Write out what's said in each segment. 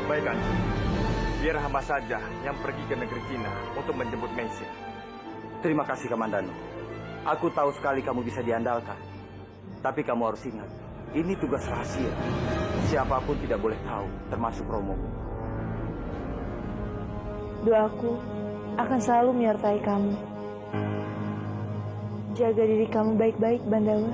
Baikkan, biar hamba saja yang pergi ke negeri Cina untuk menjemput Meisya. Terima kasih, Kamandano. Aku tahu sekali kamu bisa diandalkan. Tapi kamu harus ingat, ini tugas rahasia. Siapapun tidak boleh tahu, termasuk Romo. Doaku akan selalu menyertai kamu. Jaga diri kamu baik-baik, Bandawa.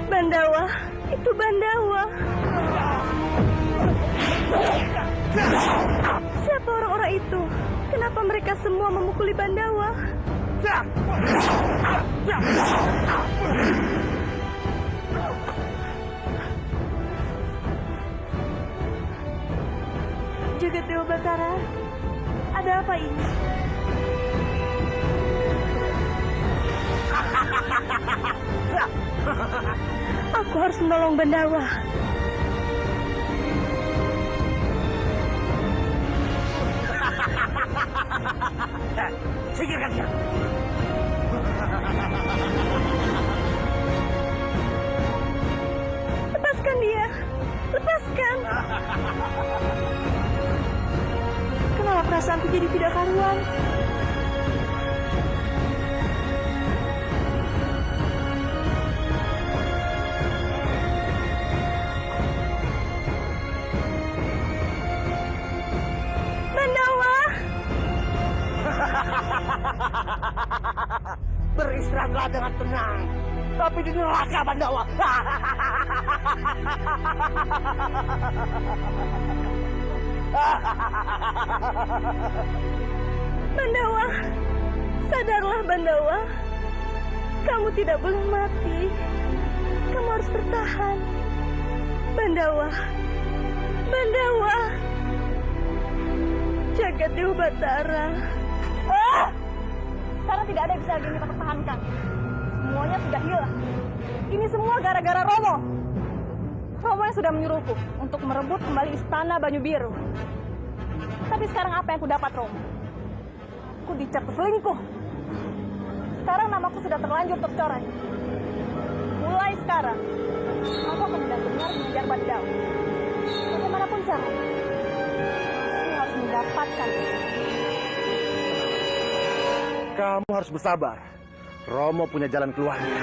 Bandawa, itu Bandawa. Siapa orang-orang itu? Kenapa mereka semua memukuli Bandawa? Jagat Dewa Batara, ada apa ini? Aku harus menolong Bandawa. Singkirkan dia. Lepaskan dia. Lepaskan. Kenapa perasaanku jadi tidak karuan? Beristirahatlah dengan tenang. Tapi di neraka, Bandawa. Bandawa, sadarlah Bandawa. Kamu tidak boleh mati. Kamu harus bertahan. Bandawa, Bandawa. Jagat Dewa Batara. Sekarang tidak ada yang bisa lagi kita pertahankan. Semuanya sudah hilang. Ini semua gara-gara Romo. Romo yang sudah menyuruhku untuk merebut kembali istana Banyu Biru. Tapi sekarang apa yang aku dapat, Romo? Aku dicap selingkuh. Sekarang namaku sudah terlanjur tercoreng. Mulai sekarang, aku akan benar-benar mengejar Bandawa. Bagaimanapun caranya, aku harus mendapatkan. Kamu harus bersabar. Romo punya jalan keluarnya.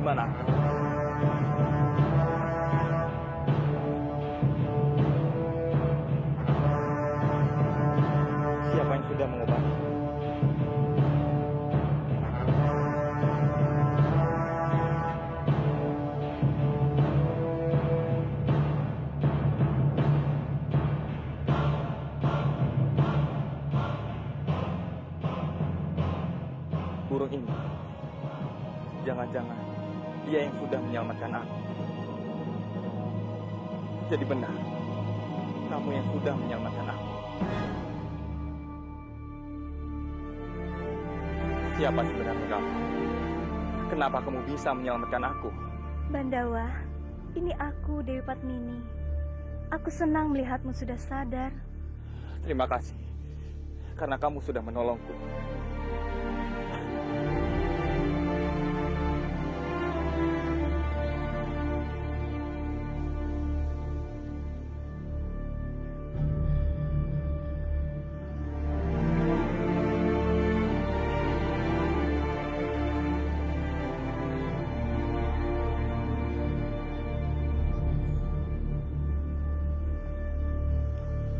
Mana? Siapa yang sudah mengobati? Burung ini. Jangan-jangan dia yang sudah menyelamatkan aku. Jadi benar, kamu yang sudah menyelamatkan aku. Siapa sebenarnya kamu? Kenapa kamu bisa menyelamatkan aku? Bandawa, ini aku, Dewi Padmini. Aku senang melihatmu sudah sadar. Terima kasih. karena kamu sudah menolongku.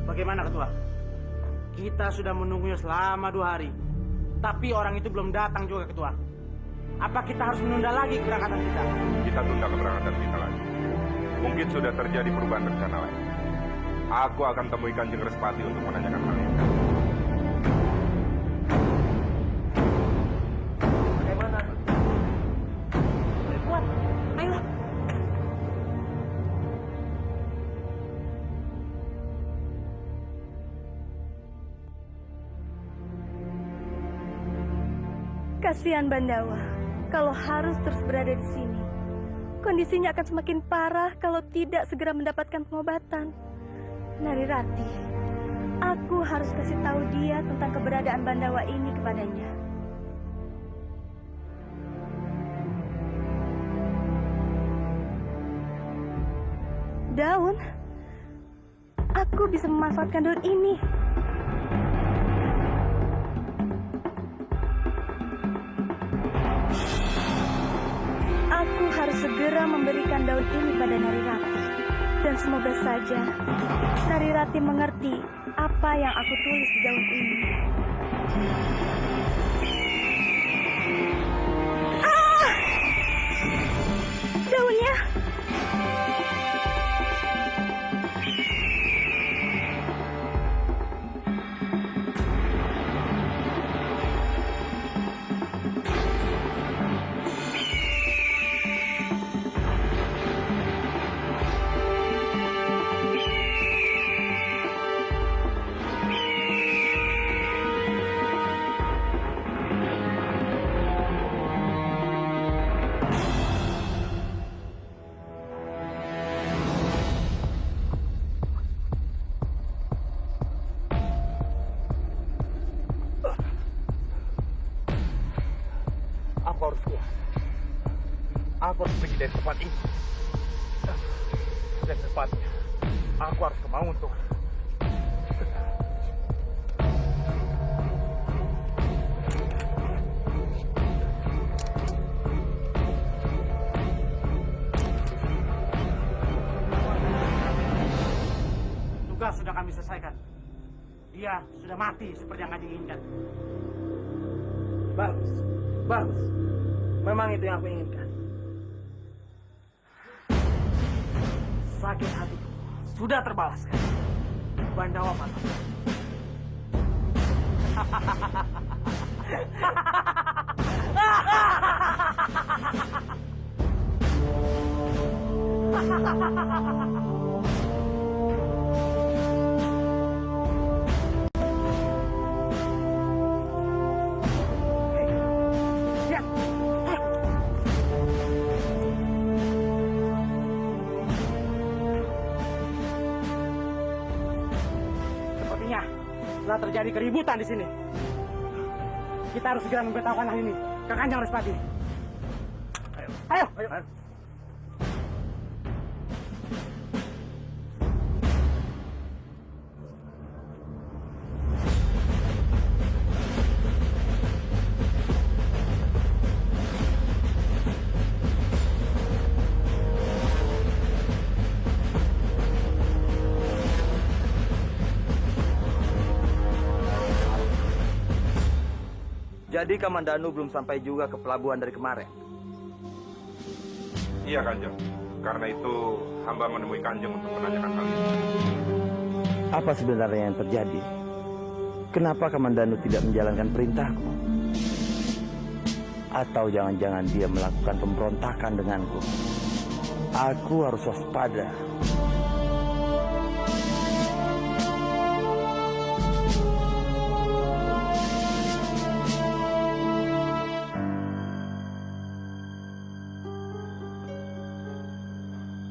Bagaimana Ketua? Kita sudah menunggunya selama 2 hari. Tapi orang itu belum datang juga Ketua. Apa kita harus menunda lagi keberangkatan kita? Kita tunda keberangkatan kita lagi. Mungkin sudah terjadi perubahan rencana lain. Aku akan temui Kanjeng Respati untuk menanyakan hal ini. Bagaimana? Kuat, ayo. Kasihan Bandawa, kalau harus terus berada di sini. Kondisinya akan semakin parah kalau tidak segera mendapatkan pengobatan. Narirati, aku harus kasih tahu dia tentang keberadaan Bandawa ini kepadanya. Daun? Aku bisa memanfaatkan daun ini. Aku harus segera memberikan daun ini pada Narirati. Dan semoga saja Narirati mengerti apa yang aku tulis di daun ini. Ah! Daunnya! Aku harus keluar. Aku harus pergi dari tempat ini. Dan secepatnya, aku harus ke Mauntung. Tugas sudah kami selesaikan. Dia sudah mati seperti yang Kanjeng inginkan. Bagus, bagus. Memang itu yang aku inginkan. Sakit hatiku sudah terbalaskan. Bandawa patah. Sepertinya telah terjadi keributan di sini. Kita harus segera memberitahukan hal ini ke Kanjeng Respati. Ayo, ayo, ayo. Jadi Kamandanu belum sampai juga ke pelabuhan dari kemarin. Iya Kanjeng. Karena itu hamba menemui Kanjeng untuk menanyakan hal ini. Apa sebenarnya yang terjadi? Kenapa Kamandanu tidak menjalankan perintahku? Atau jangan-jangan dia melakukan pemberontakan denganku? Aku harus waspada.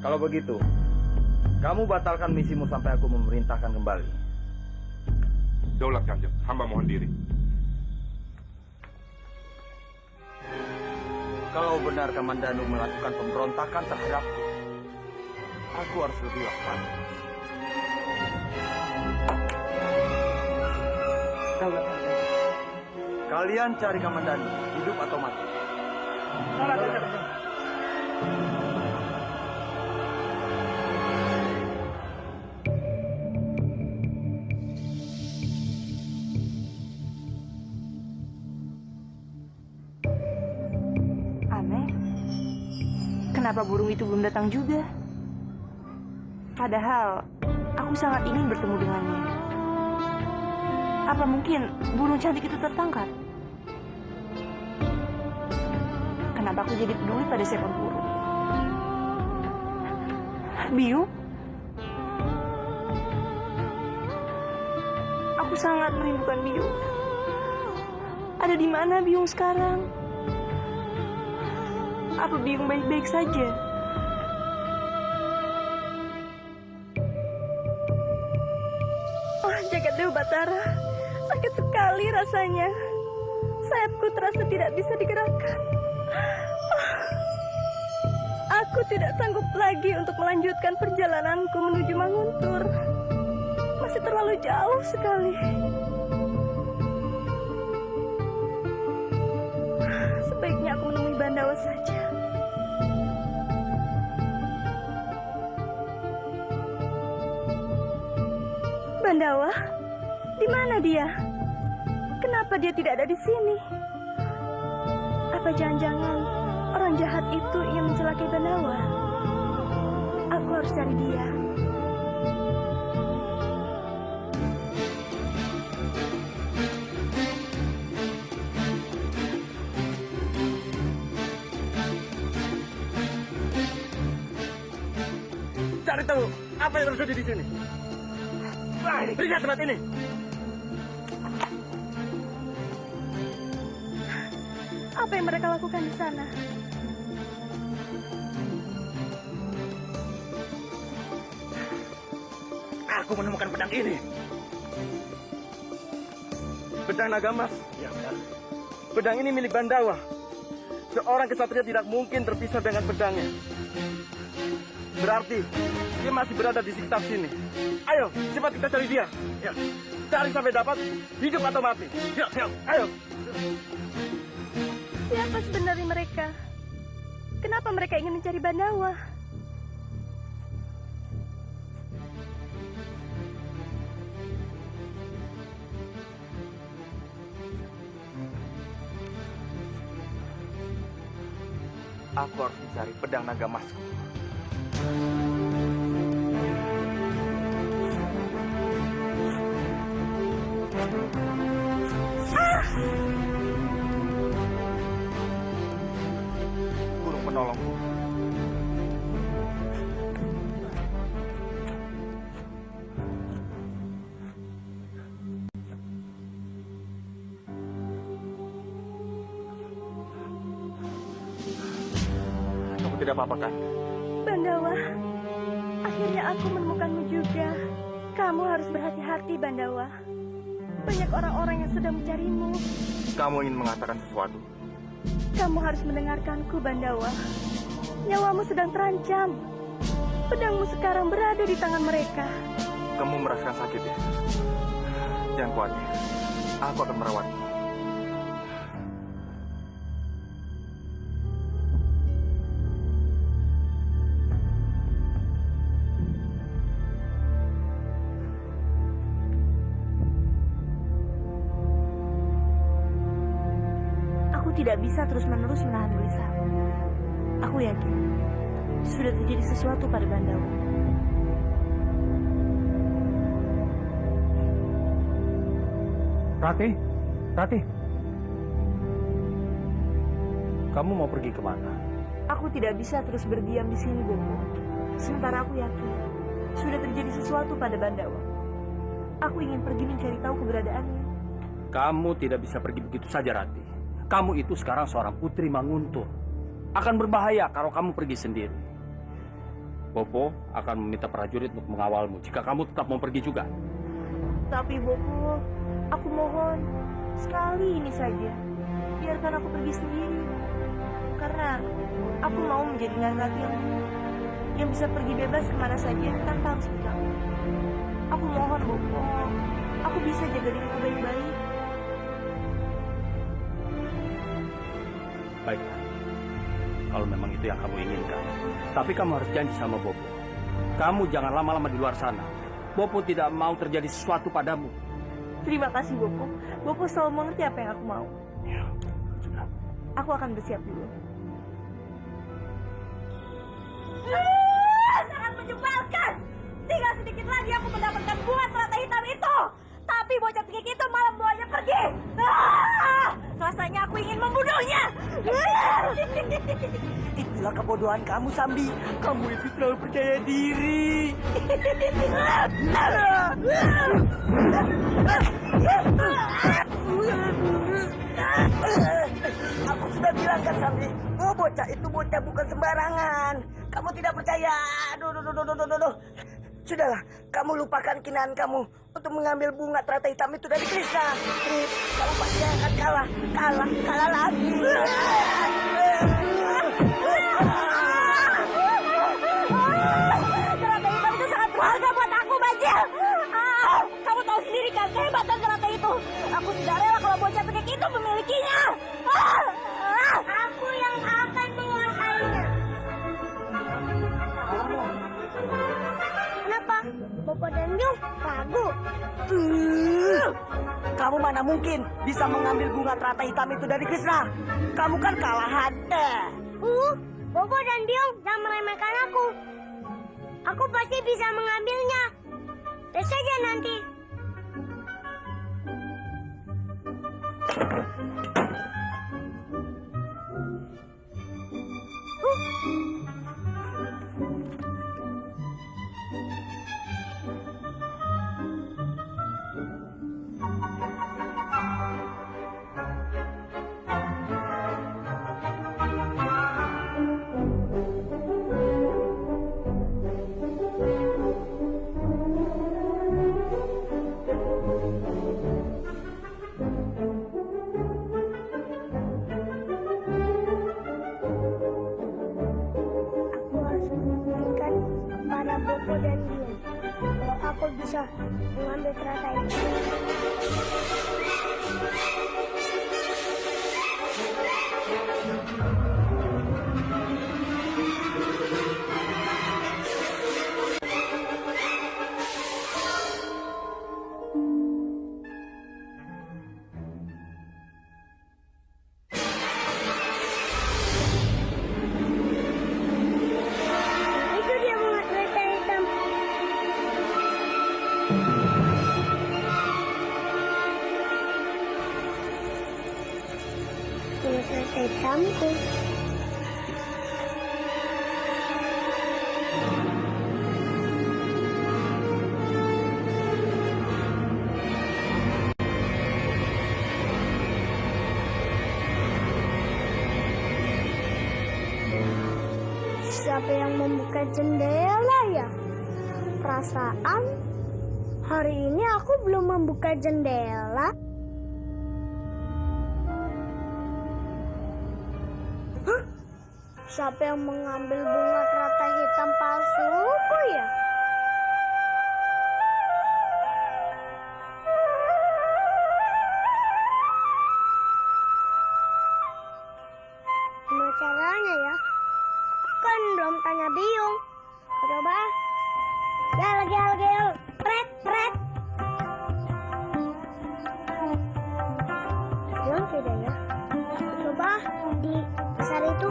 Kalau begitu, kamu batalkan misimu sampai aku memerintahkan kembali. Daulat Kanjeng, hamba mohon diri. Kalau benar Kamandanu melakukan pemberontakan terhadapku, aku harus lebih waspada. Daulat Kanjeng. Kalian cari Kamandanu, hidup atau mati. Daulat Kanjeng. Aneh, kenapa burung itu belum datang juga? Padahal aku sangat ingin bertemu dengannya. Apa mungkin burung cantik itu tertangkap? Kenapa aku jadi peduli pada seekor burung? Biung? Aku sangat merindukan Biung. Ada di mana Biung sekarang? Apa Biung baik-baik saja? Oh, Jagat Dewa Batara, sakit sekali rasanya. Sayapku terasa tidak bisa digerakkan. Aku tidak sanggup lagi untuk melanjutkan perjalananku menuju Manguntur. Masih terlalu jauh sekali. Sebaiknya aku menemui Bandawa saja. Bandawa? Di mana dia? Kenapa dia tidak ada di sini? Apa jangan-jangan orang jahat itu ingin mencelakai Bandawa? Aku harus cari dia. Cari tahu apa yang terjadi di sini. Lihat tempat ini. Apa yang mereka lakukan di sana? Aku menemukan pedang ini. Pedang naga emas. Ya, benar. Pedang ini milik Bandawa. Seorang kesatria tidak mungkin terpisah dengan pedangnya. Berarti dia masih berada di sekitar sini. Ayo, cepat kita cari dia. Ya. Cari sampai dapat, hidup atau mati. Ya, ya. Ayo. Siapa sebenarnya mereka? Kenapa mereka ingin mencari Bandawa? Aku harus mencari pedang naga emasku. Burung penolongku. Kamu tidak apa-apa kan? Bandawa, akhirnya aku menemukanmu juga. Kamu harus berhati-hati, Bandawa. Banyak orang-orang yang sedang mencarimu. Kamu ingin mengatakan sesuatu? Kamu harus mendengarkanku, Bandawa. Nyawamu sedang terancam. Pedangmu sekarang berada di tangan mereka. Kamu merasakan sakit ya? Jangan khawatir. Aku akan merawatmu. Tidak bisa terus-menerus menahan tulisanmu. Aku yakin sudah terjadi sesuatu pada Bandawa. Ratih, kamu mau pergi kemana? Aku tidak bisa terus berdiam di sini, Bopo. Sementara aku yakin sudah terjadi sesuatu pada Bandawa. Aku ingin pergi mencari tahu keberadaannya. Kamu tidak bisa pergi begitu saja, Ratih. Kamu itu sekarang seorang putri Manguntur. Akan berbahaya kalau kamu pergi sendiri. Bopo akan meminta prajurit untuk mengawalmu jika kamu tetap mau pergi juga. Tapi Bopo, Aku mohon, sekali ini saja, biarkan aku pergi sendiri. Karena aku mau menjadi Narratil yang bisa pergi bebas kemana saja tanpa harus berkamu. Aku mohon, Bopo, aku bisa jaga diriku baik-baik. Baiklah, kalau memang itu yang kamu inginkan. Tapi kamu harus janji sama Bopo. Kamu jangan lama-lama di luar sana. Bopo tidak mau terjadi sesuatu padamu. Terima kasih, Bopo. Bopo selalu mengerti apa yang aku mau. Ya, sudah. Aku akan bersiap dulu. Sangat menyebalkan. Tinggal sedikit lagi aku mendapatkan bunga teratai hitam itu. Tapi bocah tinggi itu malah membawanya pergi. Rasanya aku ingin membunuhnya. Itulah kebodohan kamu, Sambi. Kamu itu terlalu percaya diri. Aku sudah bilang kan, Sambi, oh bocah itu bocah bukan sembarangan. Kamu tidak percaya. Aduh. Sudahlah, kamu lupakan kinaan kamu untuk mengambil bunga teratai hitam itu dari Krishna. Kamu pasti akan kalah lagi. Teratai hitam itu sangat berharga buat aku, Bajil. Kamu tahu sendiri kan kehebatan teratai itu. Aku tidak rela kalau bocah tekik itu memilikinya. Aku yang akan menguasainya. Kenapa? Bopo dan Biong ragu. Kamu mana mungkin bisa mengambil bunga teratai hitam itu dari Krishna? Kamu kan kalahan. Bopo dan Biong jangan meremehkan aku. Aku pasti bisa mengambilnya. Lihat saja nanti. Aku harus membuktikan kepada Bopo dan Biong kalau aku bisa mengambil teratai itu. Itu dia bunga teratai hitam. Bunga teratai hitamku. Siapa yang membuka jendela ya? Perasaan hari ini aku belum membuka jendela. Hah? Siapa yang mengambil bunga teratai hitam palsuku ya? Gimana caranya ya? Kan belum tanya Biong. Coba ah. Gel. Pret. Biong tidak ya? Coba di pasar itu.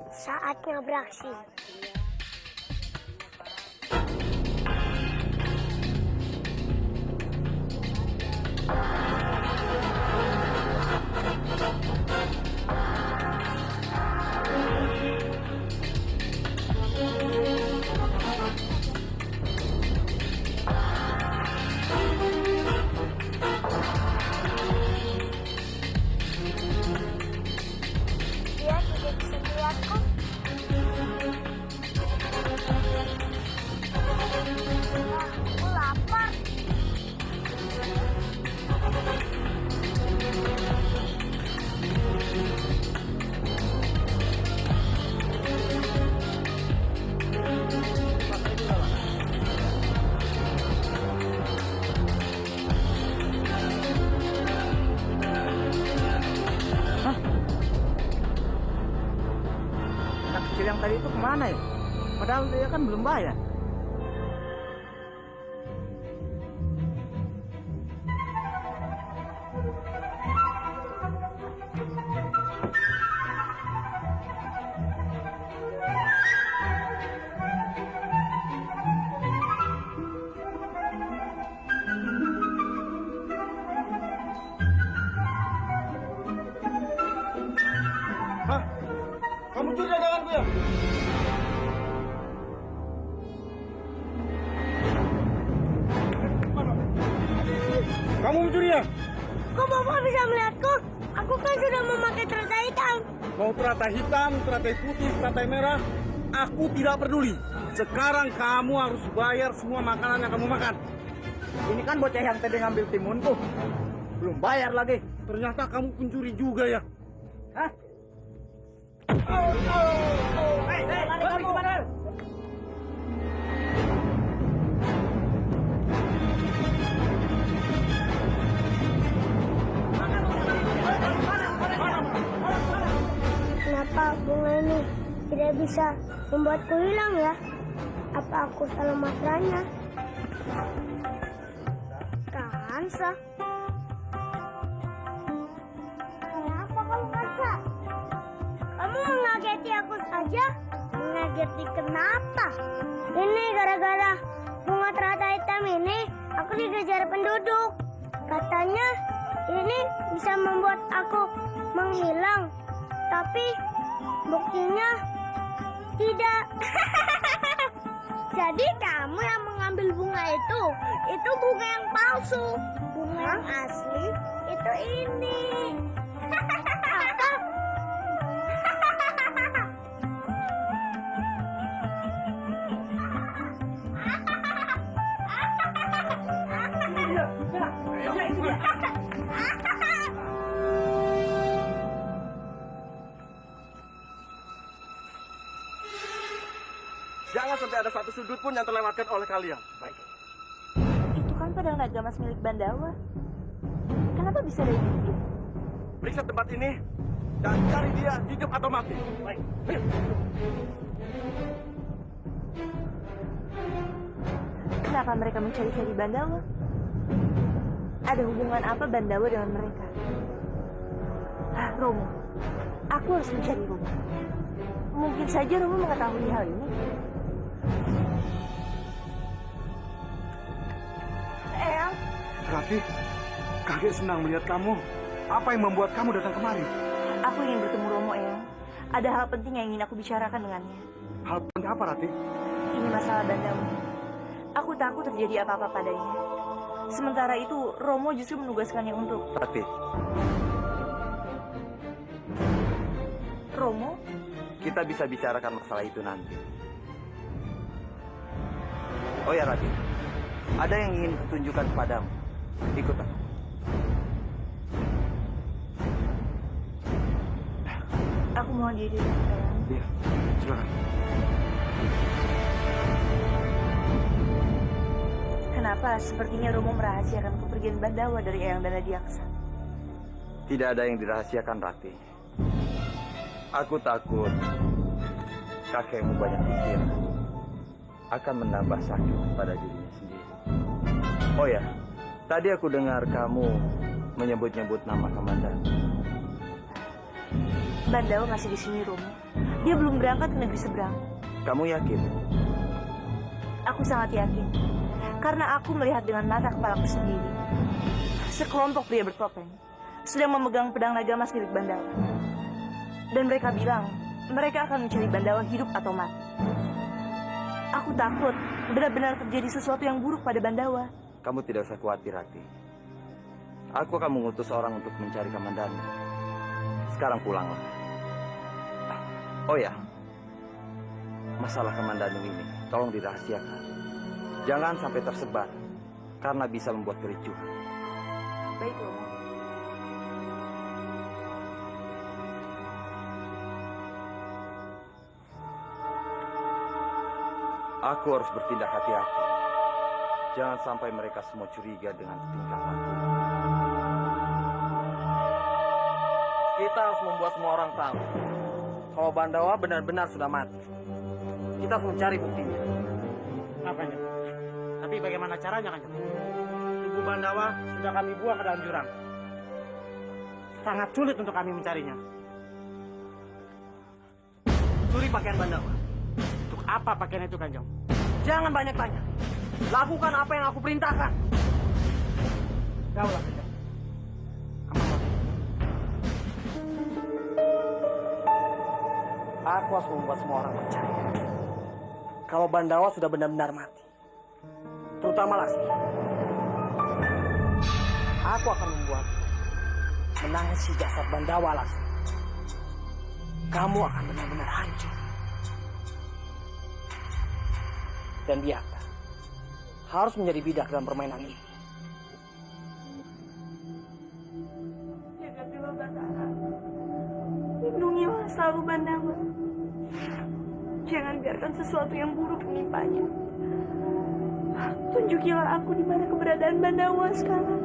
Saatnya beraksi. Dia tidak bisa melihatku. mana ya? Padahal dia kan belum bayar. Hah? Kamu curi daganganku ya? Kamu mencuri ya? Kok Bapak bisa melihatku? Aku kan sudah memakai teratai hitam. Mau teratai hitam, teratai putih, teratai merah, aku tidak peduli. Sekarang kamu harus bayar semua makanan yang kamu makan. Ini kan bocah yang tadi ngambil timunku. Belum bayar lagi. Ternyata kamu pencuri juga ya? Hah? Kenapa bunga ini tidak bisa membuatku hilang ya? Apa aku salah matranya? Kansa? Kenapa kamu Kansa? Kamu mengageti aku saja? Mengageti kenapa? Ini gara-gara bunga teratai hitam ini aku dikejar penduduk. Katanya ini bisa membuat aku menghilang. Tapi buktinya tidak. Jadi kamu yang mengambil bunga itu bunga yang palsu. Bunga yang asli itu ini. Apa? Jangan sampai ada satu sudut pun yang terlewatkan oleh kalian. Baik. Itu kan pedang naga emas milik Bandawa. Kenapa bisa ada di dia? Periksa tempat ini dan cari dia hidup atau mati. Baik. Kenapa mereka mencari-cari Bandawa? Ada hubungan apa Bandawa dengan mereka? Romo, aku harus mencari Romo. Mungkin saja Romo mengetahui hal ini. Eyang, Rati, kakek senang melihat kamu. Apa yang membuat kamu datang kemari? aku ingin bertemu Romo, Eyang. Ada hal penting yang ingin aku bicarakan dengannya. Hal penting apa, Rati? Ini masalah Bandawa. Aku takut terjadi apa-apa padanya. Sementara itu, Romo justru menugaskannya untuk... Rati, Romo? kita bisa bicarakan masalah itu nanti. Oh ya Rati, ada yang ingin kutunjukkan kepadamu. Ikut aku. Aku mohon diri, Eyang. Iya, silakan. Kenapa sepertinya Romo merahasiakan kepergian Bandawa dari Eyang dan Adiaksa? Tidak ada yang dirahasiakan, Rati. Aku takut kakekmu banyak pikir akan menambah sakit pada dirinya sendiri. Oh ya, tadi aku dengar kamu menyebut-nyebut nama Kamandanu. Bandawa masih di sini, Romo. Dia belum berangkat ke negeri seberang. Kamu yakin? Aku sangat yakin. Karena aku melihat dengan mata kepalaku sendiri. Sekelompok pria bertopeng sedang memegang pedang naga emas milik Bandawa. Dan mereka bilang, mereka akan mencari Bandawa hidup atau mati. Aku takut benar-benar terjadi sesuatu yang buruk pada Bandawa. Kamu tidak usah khawatir, Rati. Aku akan mengutus orang untuk mencari Kamandanu. Sekarang pulanglah. Oh ya, masalah Kamandanu ini tolong dirahasiakan. Jangan sampai tersebar, karena bisa membuat kericuhan. Baik, Romo. Aku harus bertindak hati-hati. Jangan sampai mereka semua curiga dengan tingkah laku. Kita harus membuat semua orang tahu kalau Bandawa benar-benar sudah mati. Kita harus mencari buktinya. Maaf Kanjeng. Tapi bagaimana caranya Kanjeng? Tubuh Bandawa sudah kami buang ke dalam jurang. Sangat sulit untuk kami mencarinya. Curi pakaian Bandawa. Untuk apa pakaian itu Kanjeng? Jangan banyak tanya. Lakukan apa yang aku perintahkan. Kaulah Kanjeng. Aku harus membuat semua orang percaya kalau Bandawa sudah benar-benar mati. Terutama Lasmi. Aku akan membuat menangisi jasad Bandawa Lasmi. Kamu akan benar-benar hancur. Dan Biarta harus menjadi bidak dalam permainan ini. Jaga Dewa Batara. Lindungilah selalu Bandawa. Jangan biarkan sesuatu yang buruk menimpanya. Tunjukilah aku di mana keberadaan Bandawa sekarang.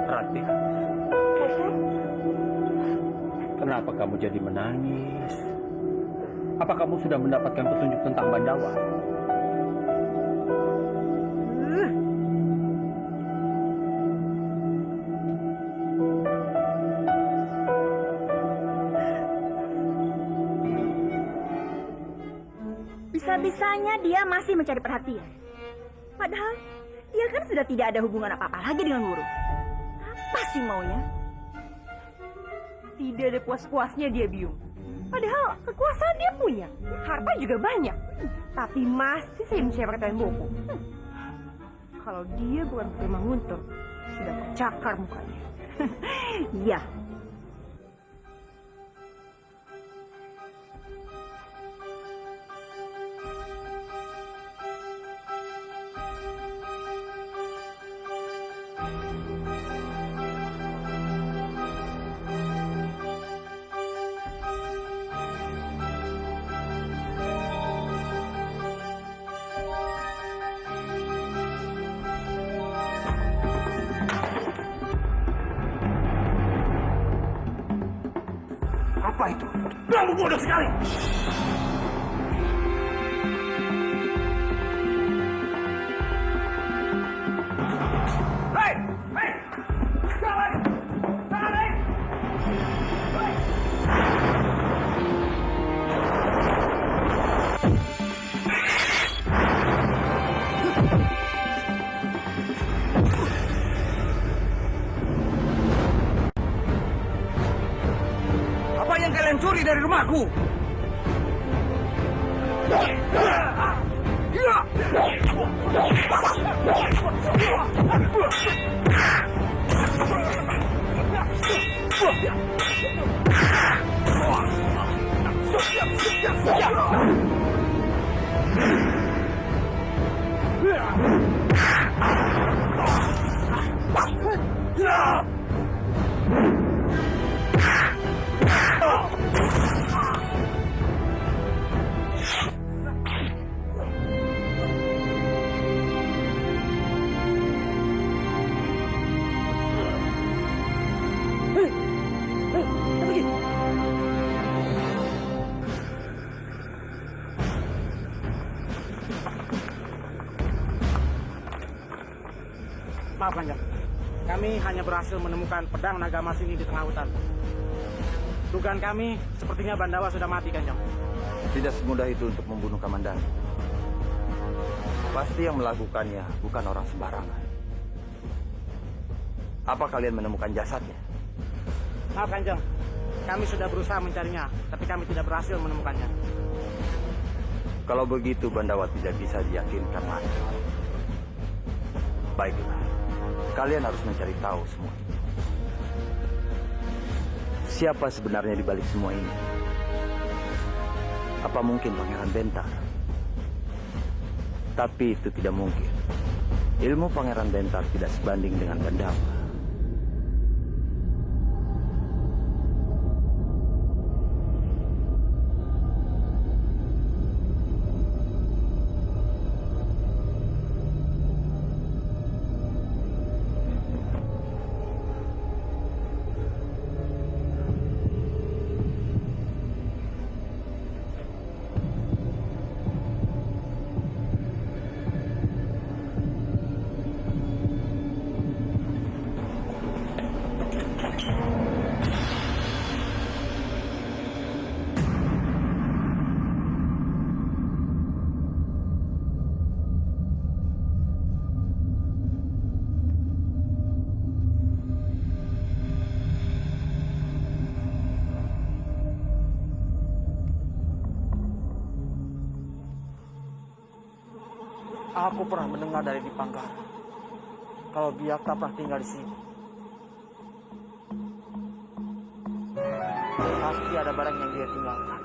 Rati, kenapa kamu jadi menangis? Apa kamu sudah mendapatkan petunjuk tentang Bandawa? Bisa-bisanya dia masih mencari perhatian. Padahal dia kan sudah tidak ada hubungan apa-apa lagi dengan Wuru. Apa sih maunya? Tidak ada puas-puasnya dia Biung. Padahal kekuasaan dia punya. Harta juga banyak. Tapi masih saja mencari perhatian Bopo. Kalau dia bukan Putri Manguntur, sudah kecakar mukanya. Iya. Apa itu? Kamu bodoh sekali! Hei! Hei! Jangan! Jangan! Hei! Apa yang kalian curi dari rumahku? Maaf Kanjeng, kami hanya berhasil menemukan pedang naga emas ini di tengah hutan. Dugaan kami sepertinya Bandawa sudah mati Kanjeng. Tidak semudah itu untuk membunuh Kamandanu. Pasti yang melakukannya bukan orang sembarangan. Apa kalian menemukan jasadnya? Maaf Kanjeng, kami sudah berusaha mencarinya, tapi kami tidak berhasil menemukannya. Kalau begitu Bandawa tidak bisa diyakinkan lagi. Baiklah, kalian harus mencari tahu semua. Siapa sebenarnya di balik semua ini? Apa mungkin Pangeran Bentar? Tapi itu tidak mungkin. Ilmu Pangeran Bentar tidak sebanding dengan Bandawa. Aku pernah mendengar dari Dipanggara kalau Biakta pernah tinggal di sini. Pasti ada barang yang dia tinggalkan.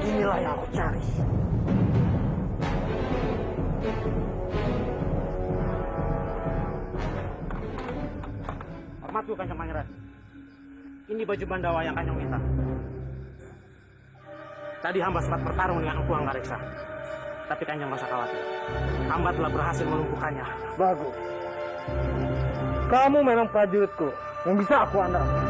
Inilah yang aku cari. Hormatku Kanjeng Pangeran. Ini baju Bandawa yang Kanjeng minta. Tadi hamba sempat bertarung dengan Empu Anggareksa. Tapi Kanjeng masa khawatir. Hamba telah berhasil melumpuhkannya. Bagus. Kamu memang prajuritku yang bisa aku andalkan.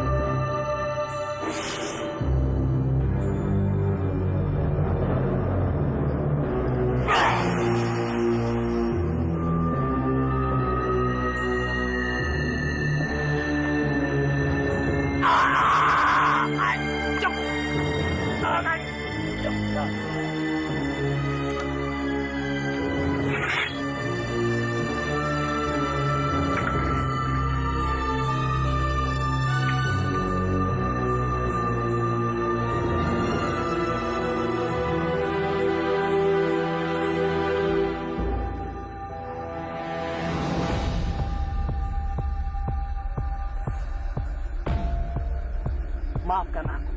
Maafkan aku.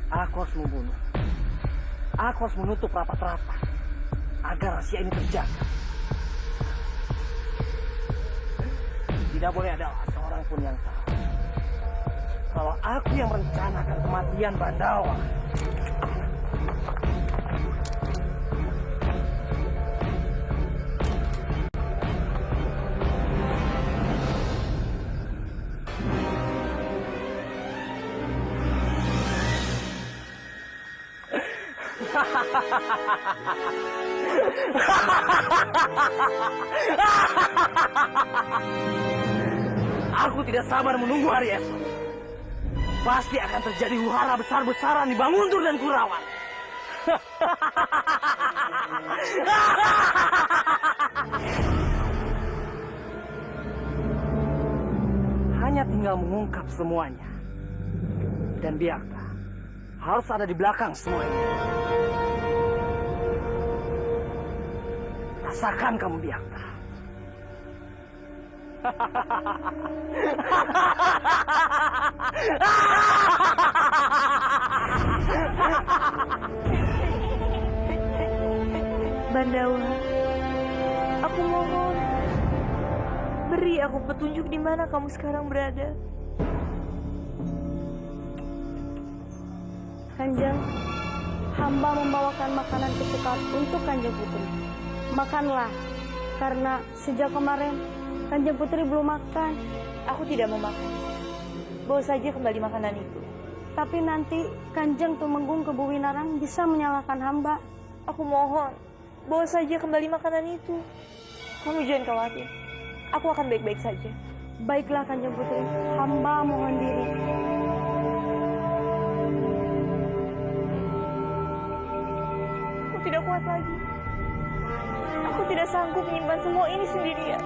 Aku harus membunuh. Aku harus menutup rapat-rapat agar rahasia ini terjaga. Tidak boleh ada seorang pun yang tahu kalau aku yang merencanakan kematian Bandawa. Aku tidak sabar menunggu hari esok. Pasti akan terjadi huru-hara besar-besaran di Banguntur dan Kurawan. Hanya tinggal mengungkap semuanya. Dan Biakta harus ada di belakang semua ini. Rasakan kamu Biakta. Bandawa, aku mohon, beri aku petunjuk di mana kamu sekarang berada. Kanjeng, hamba membawakan makanan kesukaan untuk Kanjeng Putri. Makanlah, karena sejak kemarin Kanjeng Putri belum makan. Aku tidak mau makan. Bawa saja kembali makanan itu. Tapi nanti Kanjeng Tumenggung Kebu Winarang bisa menyalahkan hamba. Aku mohon, bawa saja kembali makanan itu. Kamu jangan khawatir. Aku akan baik-baik saja. Baiklah Kanjeng Putri, hamba mohon diri. Aku tidak kuat lagi. Aku tidak sanggup menyimpan semua ini sendirian.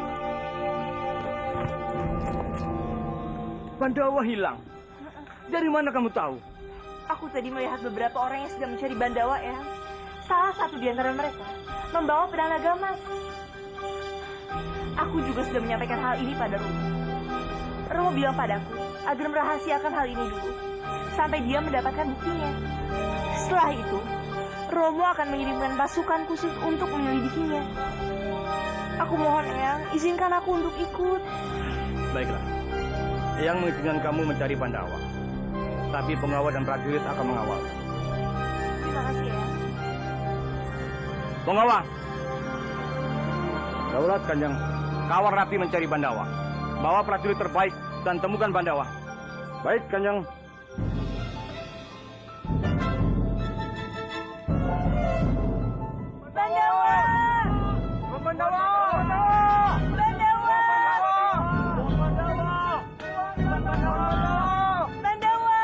Bandawa hilang. Dari mana kamu tahu? Aku tadi melihat beberapa orang yang sedang mencari Bandawa, ya. Salah satu di antara mereka membawa pedang naga emas. Aku juga sudah menyampaikan hal ini pada Romo. Romo bilang padaku agar merahasiakan hal ini dulu, sampai dia mendapatkan buktinya. Setelah itu, Romo akan mengirimkan pasukan khusus untuk menyelidikinya. Aku mohon Eyang, izinkan aku untuk ikut. Baiklah. Yang mengizinkan kamu mencari Pandawa. Tapi pengawal dan prajurit akan mengawal. Terima kasih Eyang. Pengawal! Daulat Kanjeng, kawal rapi mencari Pandawa. Bawa prajurit terbaik dan temukan Pandawa. Baik, Kanjeng. Pandawa! Pandawa! Pandawa! Pandawa!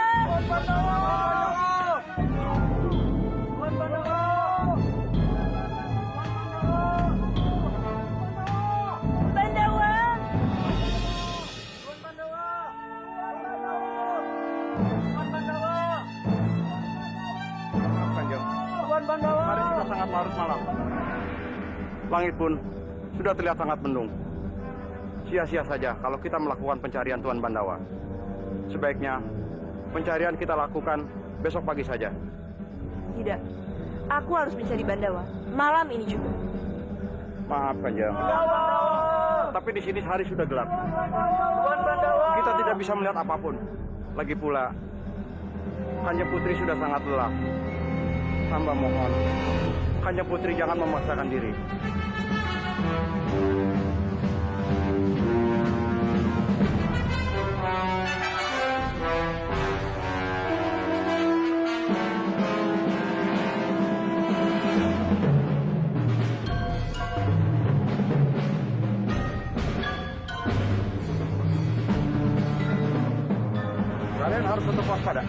Pandawa! Kanjeng, hari sudah sangat larut malam. Langit pun sudah terlihat sangat mendung. Sia-sia saja kalau kita melakukan pencarian Tuan Pandawa. Sebaiknya pencarian kita lakukan besok pagi saja. Tidak, aku harus mencari Pandawa malam ini juga. Maaf, Kanjeng. Tapi di sini hari sudah gelap. Kita tidak bisa melihat apapun. Lagi pula, Kanjeng Putri sudah sangat lelah. Hamba mohon, Kanjeng Putri jangan memaksakan diri. Kalian harus tetap waspada.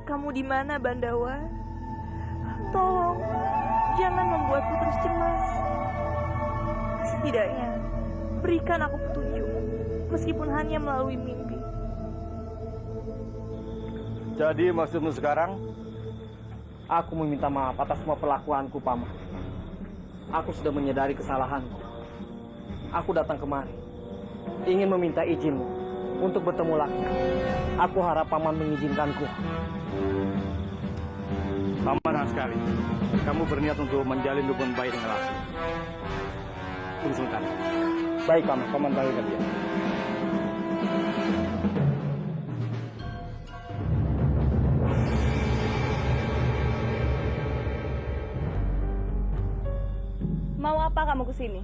Kamu di mana, Pandawa? Tolong, jangan membuatku terus cemas. Setidaknya, berikan aku petunjuk, meskipun hanya melalui mimpi. Jadi maksudmu sekarang? Aku meminta maaf atas semua perlakuanku, Paman. Aku sudah menyadari kesalahanku. Aku datang kemari, ingin meminta izinmu untuk bertemu lagi. Aku harap Paman mengizinkanku. Paman sekali, kamu berniat untuk menjalin hubungan baik dengan Lasmi. Tunggu sebentar. Baik, Paman. Paman balikan dia. Mau apa kamu kesini?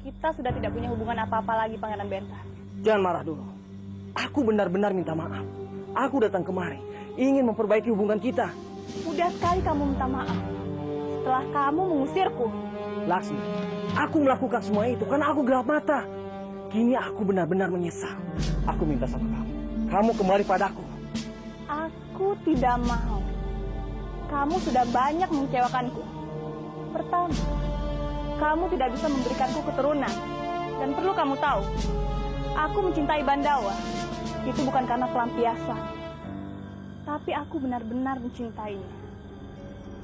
Kita sudah tidak punya hubungan apa-apa lagi, Pangeran Benta. Jangan marah dulu. Aku benar-benar minta maaf. Aku datang kemari, ingin memperbaiki hubungan kita. Mudah sekali kamu minta maaf. Setelah kamu mengusirku. Laksmi, aku melakukan semua itu karena aku gelap mata. Kini aku benar-benar menyesal. Aku minta sama kamu. Kamu kembali padaku. Aku tidak mau. Kamu sudah banyak mengecewakanku. Pertama, kamu tidak bisa memberikanku keturunan. Dan perlu kamu tahu, aku mencintai Pandawa. Itu bukan karena pelampiasan. Tapi aku benar-benar mencintainya.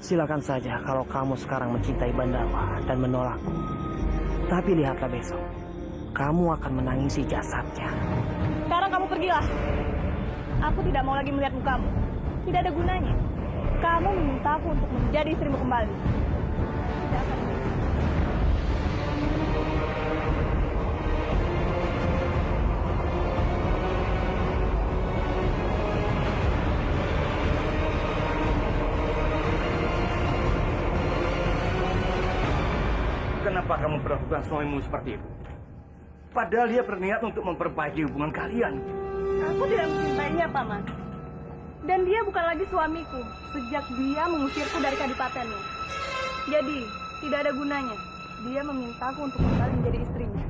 Silakan saja kalau kamu sekarang mencintai Pandawa dan menolakku. Tapi lihatlah besok, kamu akan menangisi jasadnya. Sekarang kamu pergilah. Aku tidak mau lagi melihat mukamu. Tidak ada gunanya. Kamu memintaku untuk menjadi istrimu kembali. Tidak akan bisa. Kenapa kamu perlakukan suamimu seperti itu? Padahal dia berniat untuk memperbaiki hubungan kalian. Aku tidak mencintainya, Paman. Dan dia bukan lagi suamiku sejak dia mengusirku dari kadipatennya. Jadi, tidak ada gunanya. Dia memintaku untuk kembali menjadi istrinya.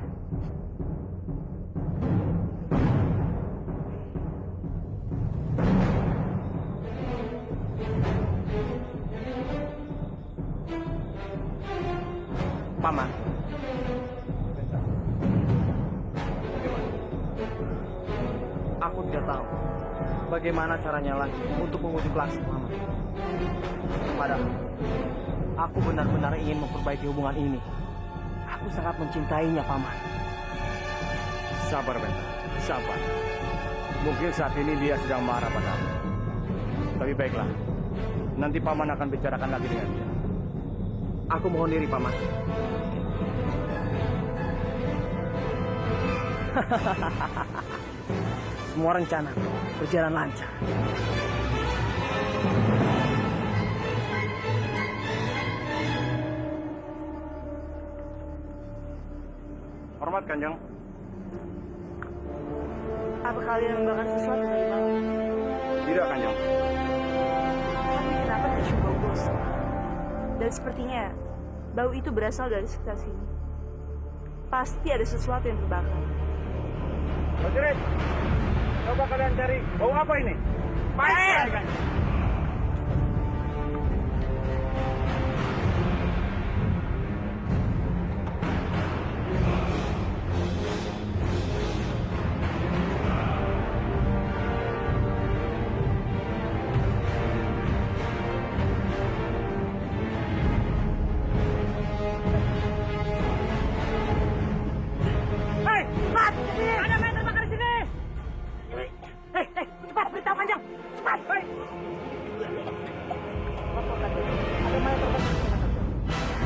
Paman, aku tidak tahu bagaimana caranya lagi untuk menguji Laksmi, Paman. kepadamu. Aku benar-benar ingin memperbaiki hubungan ini. Aku sangat mencintainya, Paman. Sabar, Benta. Sabar. Mungkin saat ini dia sedang marah padamu. Tapi baiklah. Nanti Paman akan bicarakan lagi dengan dia. Aku mohon diri, Paman. Semua rencana berjalan lancar. Hormat, Kanjeng. Apa kalian membakar sesuatu tadi malam? Tidak, Kanjeng. Tapi kenapa tercium bau gosong? Dan sepertinya bau itu berasal dari sekitar sini. Pasti ada sesuatu yang terbakar. Prajurit, coba kalian cari bau apa ini? Baik.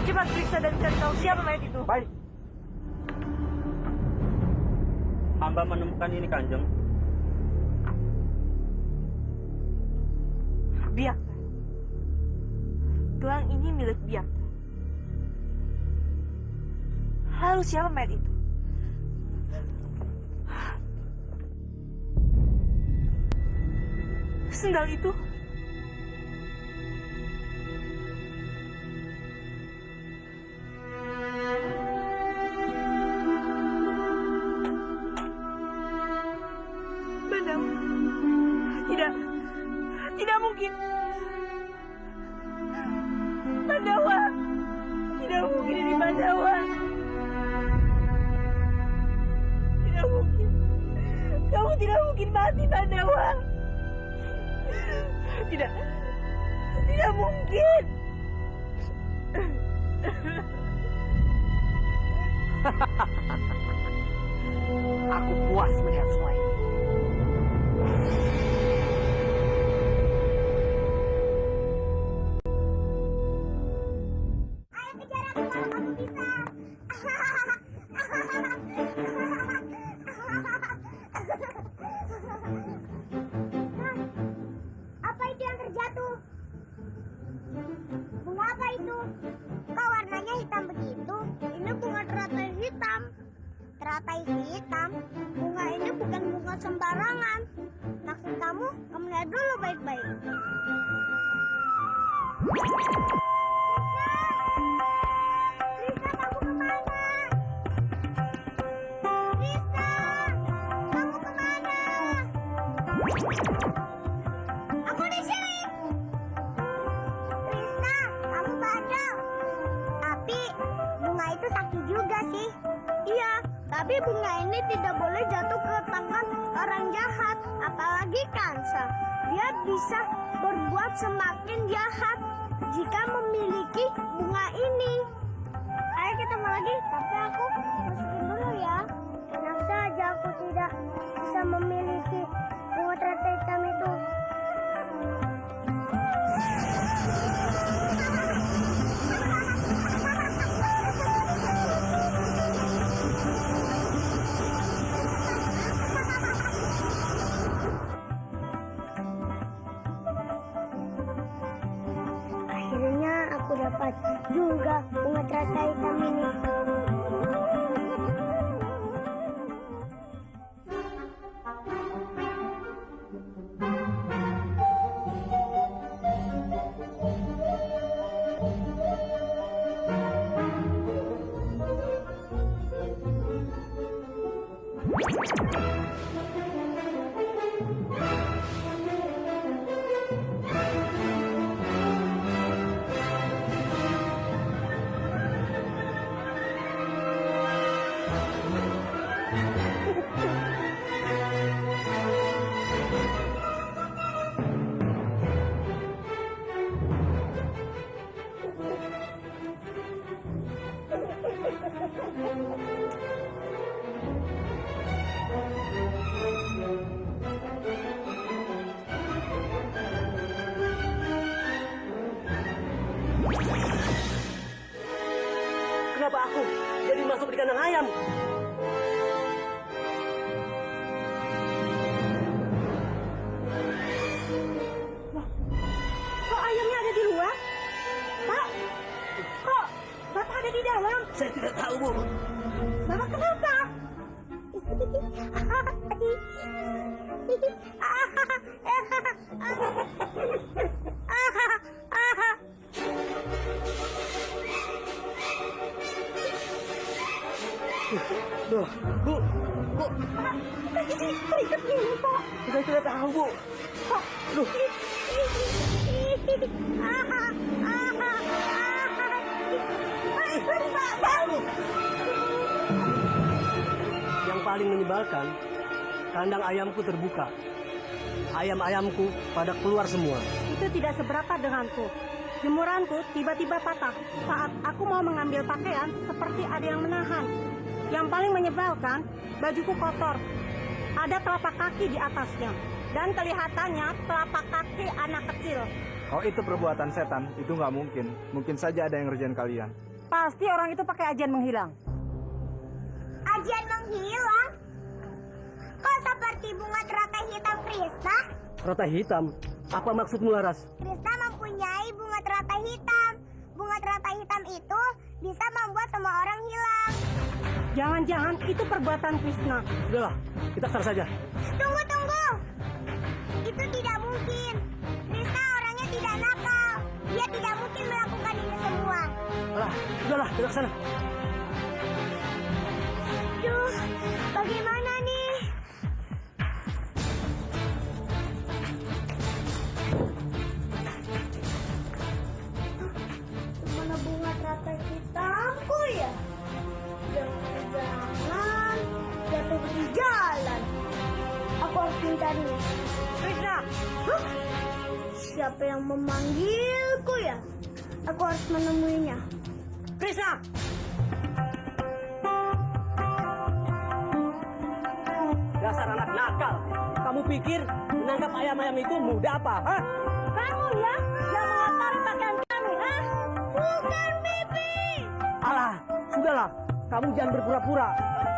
Cepat periksa dan cari tahu siapa mayat itu. Baik. Hamba menemukan ini, Kanjeng. Biak. Gelang ini milik Biak. Lalu siapa mayat itu? Sendal itu? Bandawa. Tidak. Tidak mungkin. Bandawa. Tidak mungkin ini Bandawa. Tidak mungkin. Kamu tidak mungkin mati, Bandawa. Tidak. Tidak mungkin. Aku puas melihat semua ini. Ayo kejar aku kalau kamu bisa. Apa itu yang terjatuh? Bunga apa itu? Kok warnanya hitam begitu? Ini bunga teratai hitam. Teratai hitam? Bunga ini bukan bunga sembarangan. Maksud kamu lihat dulu baik-baik. Lisa, kamu kemana? Lisa, kamu kemana? Aku di sini. Lisa, kamu bandel. Tapi bunga itu sakit juga sih. Iya, tapi bunga ini tidak boleh jatuh ke tangan orang jahat, apalagi Kansa. Dia bisa berbuat semakin jahat jika memiliki bunga ini. Ayo ketemu lagi, tapi aku masukin dulu ya. Tenang saja, aku tidak bisa memiliki bunga teratai hitam itu. Akhirnya aku dapat juga bunga teratai hitam ini. Kenapa aku jadi masuk di kandang ayam? Kok ayamnya ada di luar? Pak, kok Bapak ada di dalam? Saya tidak tahu, Bu. Bapak kenapa? Duh, Bu. Terikat ini, Pak. Saya tidak tahu, Bu. Duh. Yang paling menyebalkan, kandang ayamku terbuka. Ayam-ayamku pada keluar semua. Itu tidak seberapa denganku. Jemuranku tiba-tiba patah saat aku mau mengambil pakaian seperti ada yang menahan. Yang paling menyebalkan, bajuku kotor. Ada telapak kaki di atasnya. Dan kelihatannya telapak kaki anak kecil. Kalau itu perbuatan setan, itu nggak mungkin. Mungkin saja ada yang ngerjain kalian. Pasti orang itu pakai ajian menghilang. Ajian menghilang? Kok seperti bunga teratai hitam Krishna? Teratai hitam? Apa maksudmu, Laras? Krishna mempunyai bunga teratai hitam. Bunga teratai hitam itu bisa membuat semua orang hilang. Jangan-jangan itu perbuatan Krishna. Sudahlah, kita kesana saja. Tunggu, tunggu. Itu tidak mungkin. Krishna orangnya tidak nakal. Dia tidak mungkin melakukan ini semua. Alah, sudahlah, kita kesana. Duh, bagaimana nih? Mana bunga teratai hitamku ya? Jangan-jangan jatuh di jalan. Aku harus mencarinya. Krishna! Hah? Siapa yang memanggilku ya? Aku harus menemuinya. Krishna! Dasar anak nakal. Kamu pikir menangkap ayam-ayam itu mudah apa? Hah? Kamu ya yang mengotori pakaian kami, ah? Bukan Bibi. Alah, sudahlah. Kamu jangan berpura-pura.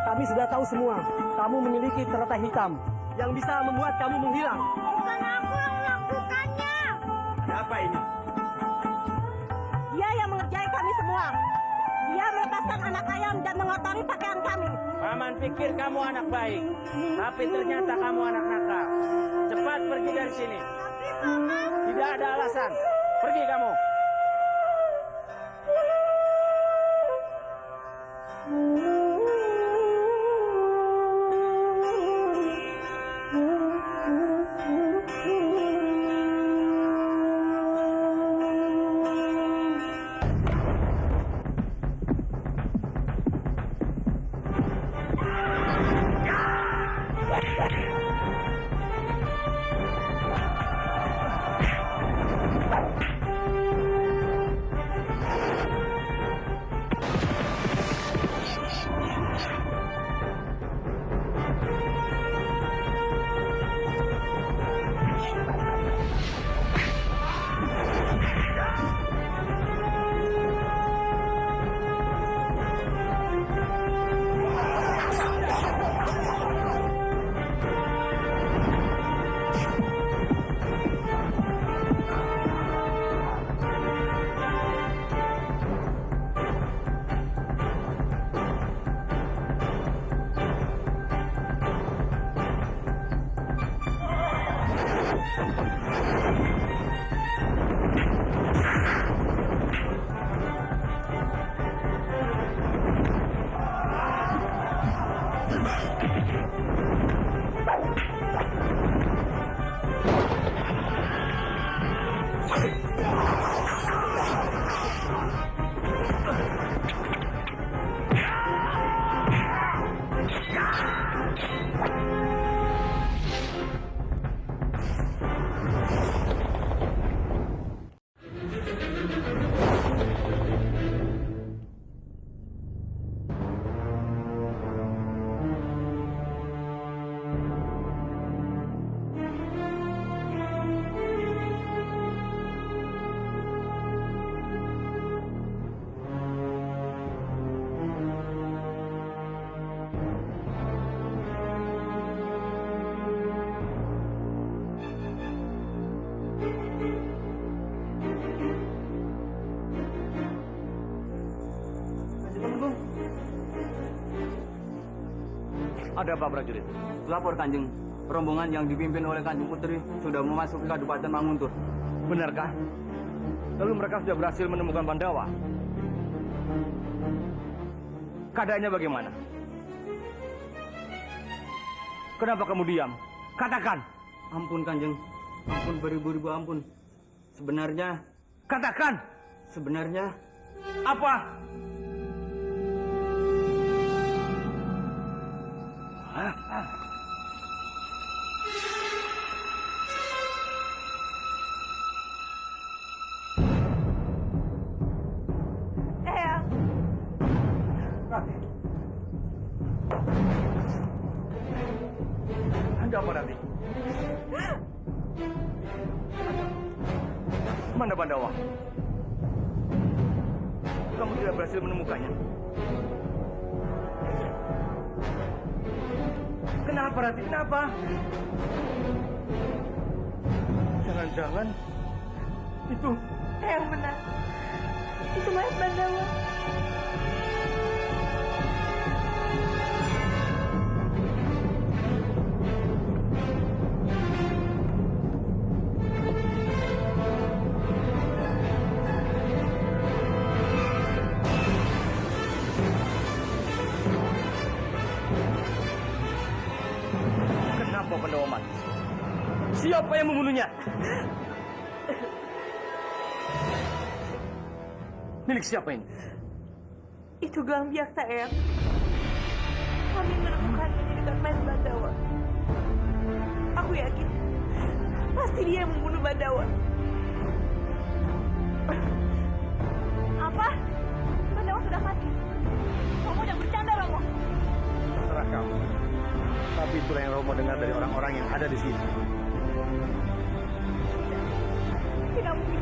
Kami sudah tahu semua. Kamu memiliki teratai hitam yang bisa membuat kamu menghilang. Bukan aku yang melakukannya. Siapa ini? Dia yang mengerjai kami semua. Dia melepaskan anak ayam dan mengotori pakaian kami. Paman pikir kamu anak baik, tapi ternyata kamu anak nakal. Cepat pergi dari sini. Tidak ada alasan. Pergi kamu. Ada apa prajurit? Lapor Kanjeng, rombongan yang dipimpin oleh Kanjeng Putri sudah memasuki Kabupaten Manguntur. Benarkah? Lalu mereka sudah berhasil menemukan Pandawa? Keadaannya bagaimana? Kenapa kamu diam? Katakan! Ampun Kanjeng, ampun beribu-ribu ampun. Sebenarnya, Katakan! sebenarnya Apa? Eyang, Ada apa nanti? Mana Pandawa? Kamu tidak berhasil menemukannya. Kenapa Rati? Kenapa? Jangan-jangan itu Eyang benar. Itu mayat Pandawa. kenapa Pandawa mati? Siapa yang membunuhnya? Milik siapa ini? Itu gelang biakta, Eyang. Kami menemukannya di dekat mayat Pandawa. Aku yakin pasti dia yang membunuh Pandawa. apa? Pandawa sudah mati. Kamu jangan bercanda, Romo. Terserah kamu. Tapi itulah yang Romo dengar dari orang-orang yang ada di sini. Tidak mungkin.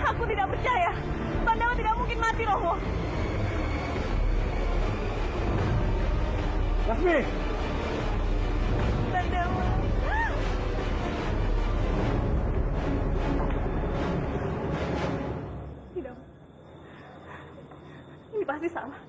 Aku tidak percaya. Pandawa tidak mungkin mati, Romo. Lasmi! Pandawa. Tidak. Ini pasti salah.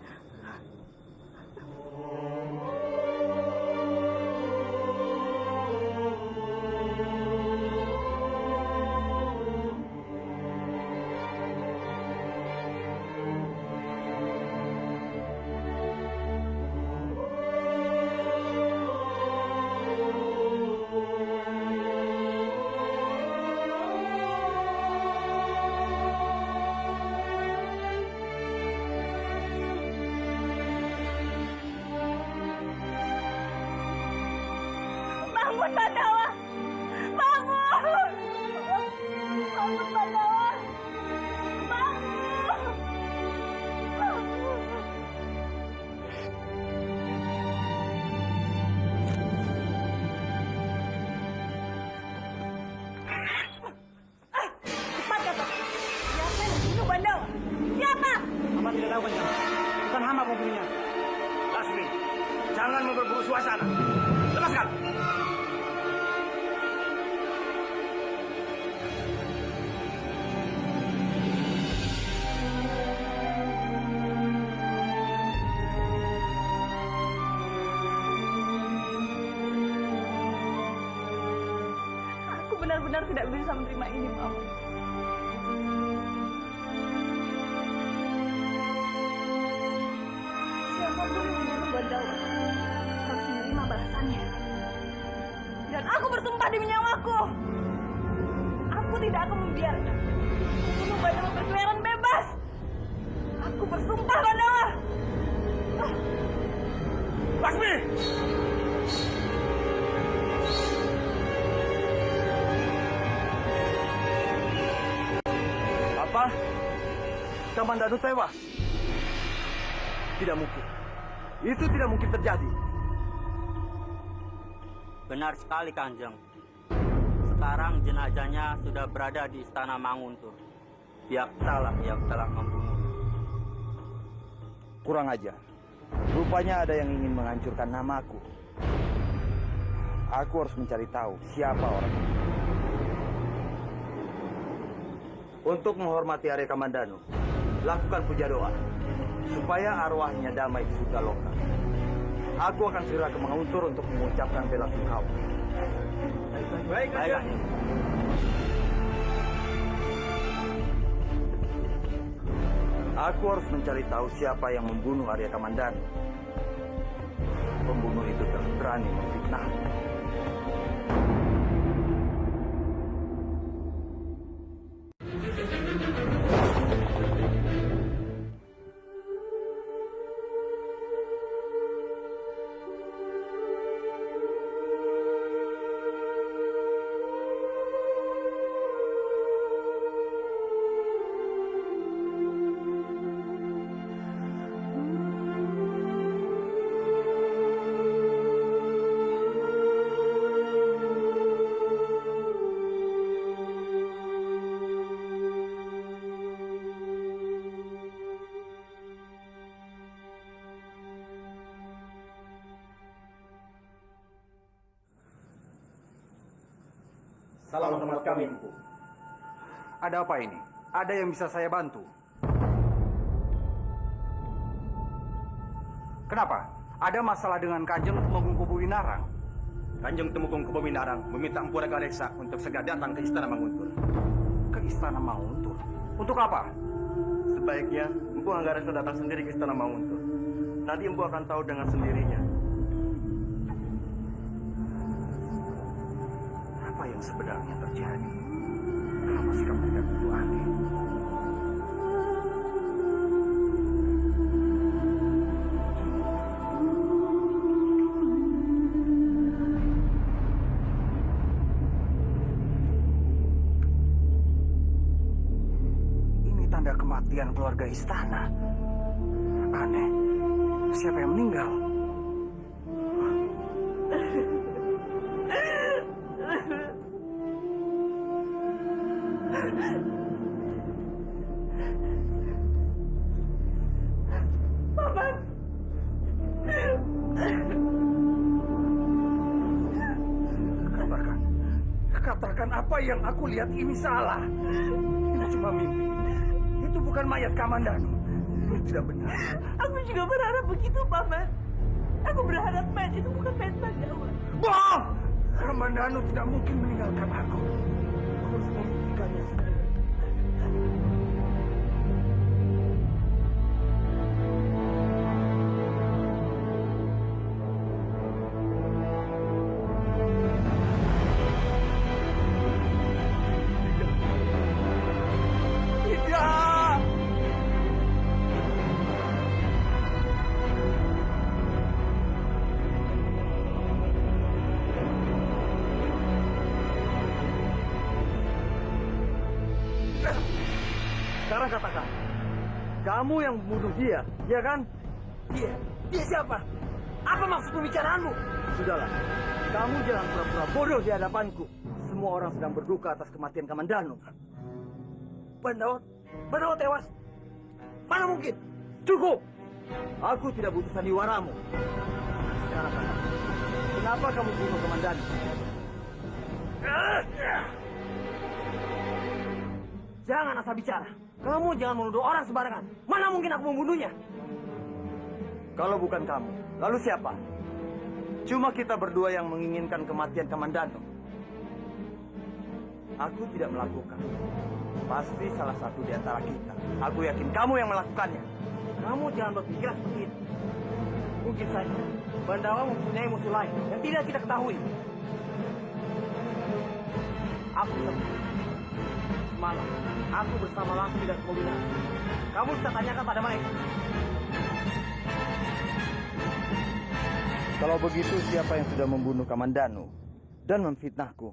Bangun, Pandawa! Bangun! Bangun, Pandawa! Bangun! Cepat kata! Siapa yang membunuh Pandawa? Siapa? Hamba tidak tahu kan? Bukan hamba pembunuhnya. Lasmi, jangan memperburuk suasana. Lepaskan! Aku benar-benar tidak bisa menerima ini, Mama. Siapapun yang membunuh Pandawa harus menerima balasannya. Dan aku bersumpah demi nyawaku, aku tidak akan membiarkan pembunuh Pandawa berkeliaran bebas. Aku bersumpah, Pandawa. Lasmi! Apa? Kamandanu tewas? Tidak mungkin. Itu tidak mungkin terjadi. Benar sekali, Kanjeng. Sekarang jenazahnya sudah berada di Istana Manguntur. Biaktalah yang telah membunuhnya. kurang ajar. Rupanya ada yang ingin menghancurkan namaku. Aku harus mencari tahu siapa orang itu. Untuk menghormati Arya Kamandanu, lakukan puja doa supaya arwahnya damai di surga loka. Aku akan segera ke Manguntur untuk mengucapkan bela sungkawa. Baik, Kanjeng. Aku harus mencari tahu siapa yang membunuh Arya Kamandanu. Pembunuh itu telah berani memfitnah. Salam hormat kami, Empu. Ada apa ini? Ada yang bisa saya bantu? Kenapa? Ada masalah dengan Kanjeng Tumenggung Kubu Winarang? Kanjeng Tumenggung Kubu Winarang meminta Empu Ragareksa untuk segera datang ke Istana Manguntur. Ke Istana Manguntur? Untuk apa? Sebaiknya Empu Ragareksa datang sendiri ke Istana Manguntur. Nanti Empu akan tahu dengan sendirinya. Apa yang sebenarnya terjadi? Kenapa sikap mereka begitu aneh? Ini tanda kematian keluarga istana. Aneh. Siapa yang meninggal? Katakan apa yang aku lihat ini salah. Ini cuma mimpi. Itu bukan mayat Kamandanu. Ini tidak benar. Aku juga berharap begitu, Paman. Aku berharap mayat itu bukan mayat Pandawa. Bohong! Kamandanu tidak mungkin meninggalkan aku. Aku harus membuktikannya sendiri. Sekarang katakan, kamu yang membunuh dia, ya kan? Dia siapa? Apa maksud pembicaraanmu? Sudahlah, kamu jangan pura-pura bodoh di hadapanku. Semua orang sedang berduka atas kematian Kamandanu. Pandawa tewas. Mana mungkin? Cukup! Aku tidak butuh sandiwaramu. Sekarang katakan, kenapa kamu bunuh Kamandanu? Jangan asal bicara. Kamu jangan menuduh orang sembarangan. Mana mungkin aku membunuhnya? Kalau bukan kamu, lalu siapa? Cuma kita berdua yang menginginkan kematian Kamandanu. Aku tidak melakukan. Pasti salah satu di antara kita. Aku yakin kamu yang melakukannya. Kamu jangan berpikir seperti itu. Mungkin saja Pandawa mempunyai musuh lain yang tidak kita ketahui. Aku sendiri. Semalam, aku bersama Lampir dan Kobina. Kamu bisa tanyakan pada mereka. Kalau begitu, siapa yang sudah membunuh Kamandanu dan memfitnahku?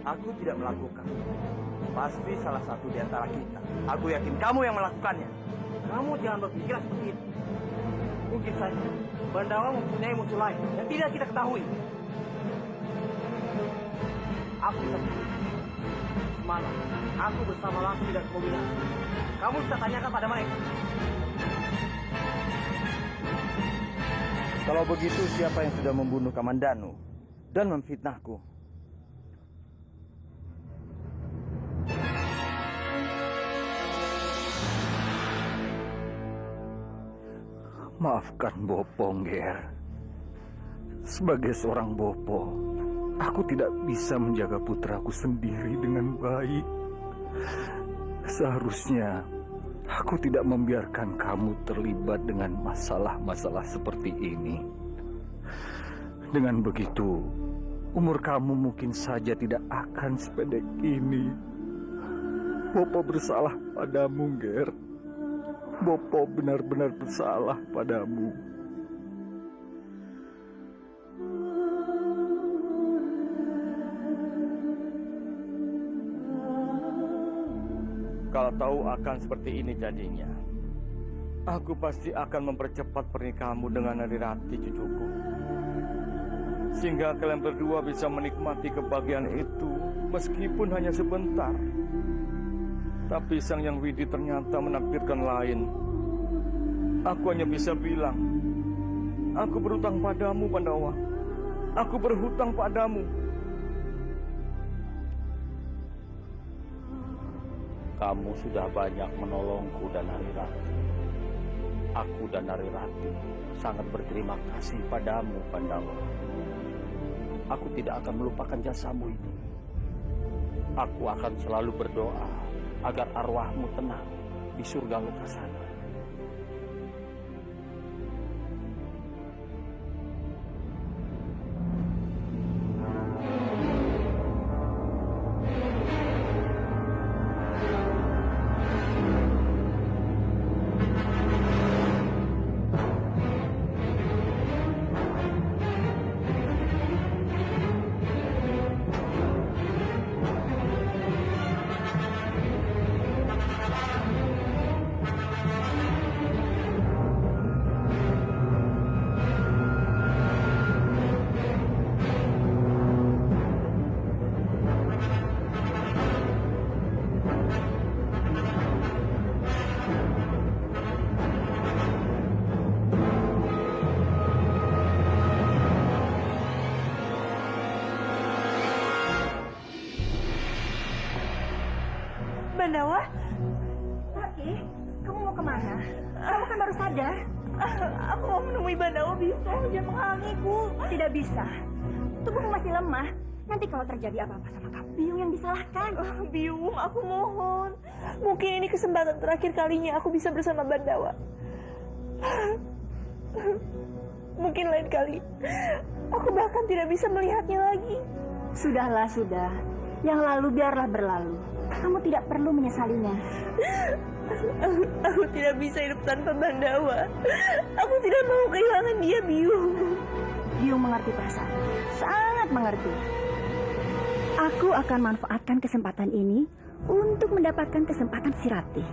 Aku tidak melakukan. Pasti salah satu di antara kita. Aku yakin kamu yang melakukannya. Kamu jangan berpikir seperti itu. Mungkin saja Pandawa mempunyai musuh lain yang tidak kita ketahui. Aku sendiri. Semalam, aku bersama Lampir dan Kobina. Kamu bisa tanyakan pada mereka. Kalau begitu, siapa yang sudah membunuh Kamandanu dan memfitnahku? Maafkan Bopo, Ngger. Sebagai seorang Bopo, aku tidak bisa menjaga putraku sendiri dengan baik. Seharusnya aku tidak membiarkan kamu terlibat dengan masalah-masalah seperti ini. Dengan begitu, umur kamu mungkin saja tidak akan sependek ini. Bopo bersalah padamu, Ngger. Bopo benar-benar bersalah padamu. Kalau tahu akan seperti ini jadinya, aku pasti akan mempercepat pernikahanmu dengan Narirati, cucuku. Sehingga kalian berdua bisa menikmati kebahagiaan itu meskipun hanya sebentar. Tapi Sang Yang Widi ternyata menakdirkan lain. Aku hanya bisa bilang, aku berhutang padamu, Pandawa. Aku berhutang padamu. Kamu sudah banyak menolongku dan Narirati. Aku dan Narirati sangat berterima kasih padamu, Pandawa. Aku tidak akan melupakan jasamu ini. Aku akan selalu berdoa agar arwahmu tenang di surga Lokasana. Bandawa? Rati, kamu mau kemana? Kamu kan baru sadar. Aku mau menemui Bandawa, Biung. Tolong jangan menghalangiku. Tidak bisa. Tubuhmu masih lemah. Nanti kalau terjadi apa-apa sama kamu, Biung yang disalahkan. Biung, aku mohon. Mungkin ini kesempatan terakhir kalinya aku bisa bersama Bandawa. Mungkin lain kali aku bahkan tidak bisa melihatnya lagi. Sudahlah, sudah. Yang lalu biarlah berlalu. Kamu tidak perlu menyesalinya. Aku tidak bisa hidup tanpa Bandawa. Aku tidak mau kehilangan dia, Biung. Biung mengerti perasaan. Sangat mengerti. Aku akan manfaatkan kesempatan ini untuk mendapatkan kesempatan si Rati.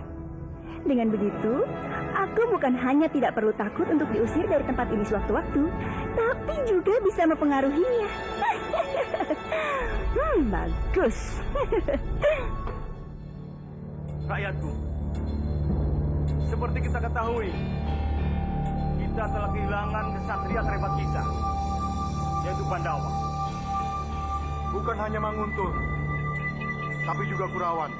Dengan begitu, aku bukan hanya tidak perlu takut untuk diusir dari tempat ini sewaktu-waktu, tapi juga bisa mempengaruhinya. Bagus. Rakyatku, seperti kita ketahui, kita telah kehilangan kesatria terhebat kita, yaitu Pandawa. Bukan hanya Manguntur, tapi juga Kurawan.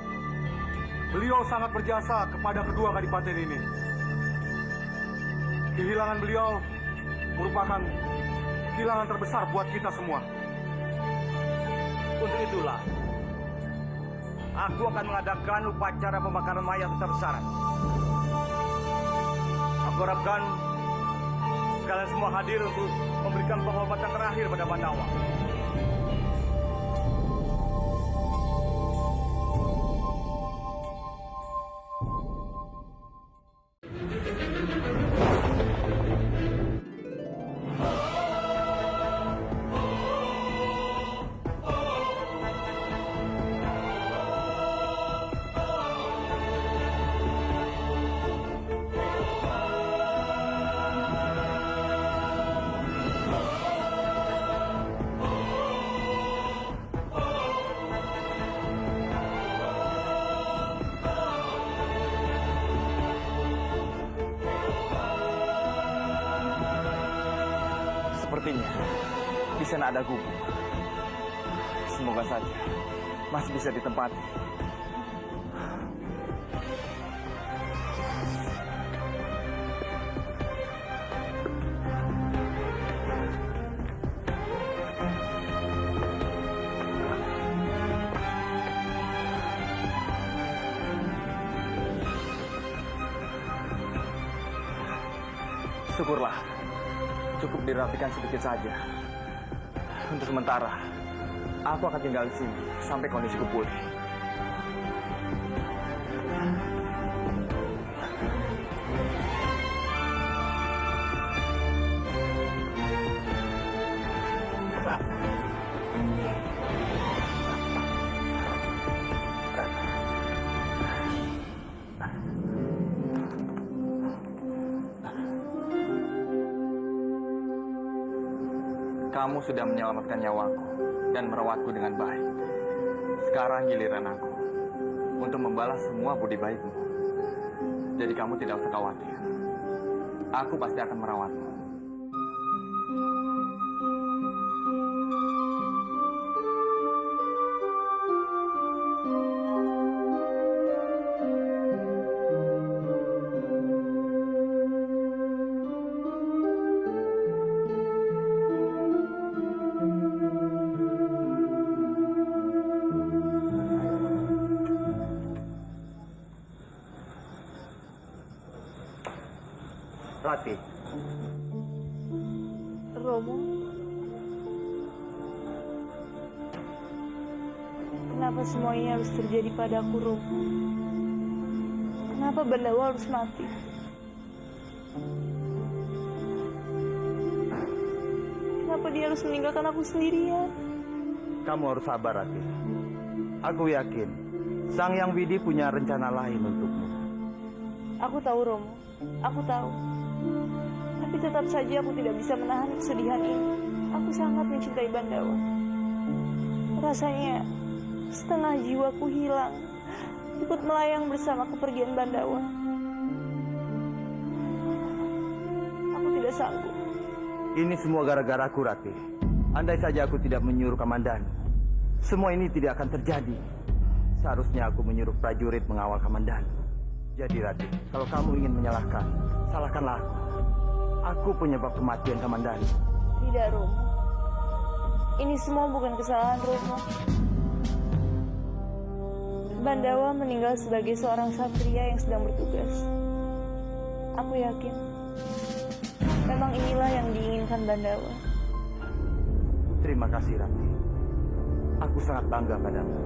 Beliau sangat berjasa kepada kedua kadipaten ini. Kehilangan beliau merupakan kehilangan terbesar buat kita semua. Untuk itulah, aku akan mengadakan upacara pembakaran mayat besar-besaran. Aku harapkan kalian semua hadir untuk memberikan penghormatan terakhir pada Pandawa. Sepertinya di sana ada gubuk. Semoga saja masih bisa ditempati. Syukurlah. Cukup dirapikan sedikit saja. Untuk sementara, aku akan tinggal di sini sampai kondisiku pulih. Kamu sudah menyelamatkan nyawaku dan merawatku dengan baik. Sekarang giliran aku untuk membalas semua budi baikmu. Jadi kamu tidak usah khawatir. Aku pasti akan merawatmu. Rati. Romo, kenapa semua ini harus terjadi padaku, Romo? Kenapa Bandawa harus mati? Kenapa dia harus meninggalkan aku sendirian? Kamu harus sabar, Rati. Aku yakin Sang Yang Widi punya rencana lain untukmu. Aku tahu, Romo. Aku tahu. Tapi tetap saja aku tidak bisa menahan kesedihan ini. Aku sangat mencintai Bandawa. Rasanya setengah jiwaku hilang, ikut melayang bersama kepergian Bandawa. Aku tidak sanggup. Ini semua gara-gara aku, Rati. Andai saja aku tidak menyuruh Kamandanu, semua ini tidak akan terjadi. Seharusnya aku menyuruh prajurit mengawal Kamandanu. Jadi, Rati, kalau kamu ingin menyalahkan, salahkanlah aku. Aku penyebab kematian Kamandanu. Tidak, Romo. Ini semua bukan kesalahan Romo. Bandawa meninggal sebagai seorang satria yang sedang bertugas. Aku yakin memang inilah yang diinginkan Bandawa. Terima kasih, Rati. Aku sangat bangga padamu.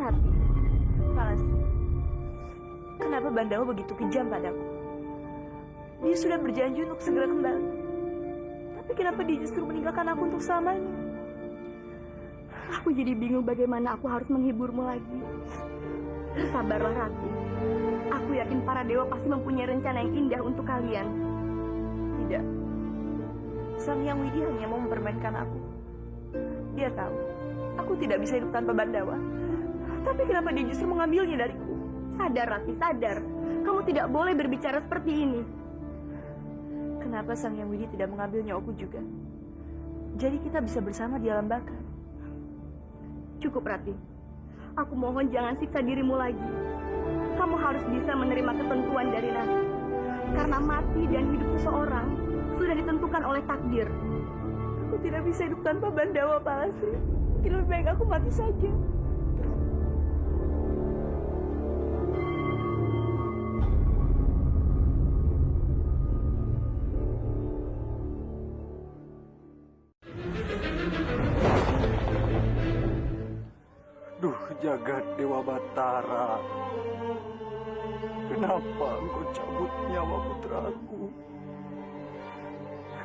Rati, Palastri, kenapa Bandawa begitu kejam padaku? Dia sudah berjanji untuk segera kembali. Tapi kenapa dia justru meninggalkan aku untuk selamanya? Aku jadi bingung bagaimana aku harus menghiburmu lagi. Sabarlah, Rati. Aku yakin para dewa pasti mempunyai rencana yang indah untuk kalian. Tidak. Sang Yang Widi hanya mau mempermainkan aku. Dia tahu aku tidak bisa hidup tanpa Bandawa. Tapi kenapa dia justru mengambilnya dariku? Sadar, Rati, sadar. Kamu tidak boleh berbicara seperti ini. Kenapa Sang Yang Widi tidak mengambil nyawaku juga? Jadi kita bisa bersama di alam baka. Cukup, Rati. Aku mohon jangan siksa dirimu lagi. Kamu harus bisa menerima ketentuan dari nasib. Karena mati dan hidup seseorang sudah ditentukan oleh takdir. Aku tidak bisa hidup tanpa Bandawa, Palastri. Mungkin lebih baik aku mati saja. Duh, jagat Dewa Batara. Kenapa engkau cabut nyawa putraku?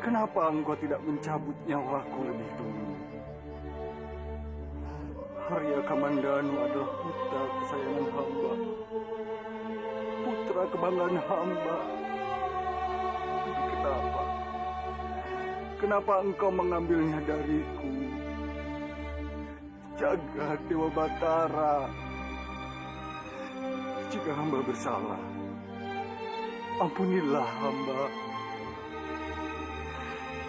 Kenapa engkau tidak mencabut nyawaku lebih dulu? Arya Kamandanu adalah putra kesayangan hamba. Putra kebanggaan hamba. Tapi kenapa? Kenapa engkau mengambilnya dariku? Jagat Dewa Batara. Jika hamba bersalah, ampunilah hamba.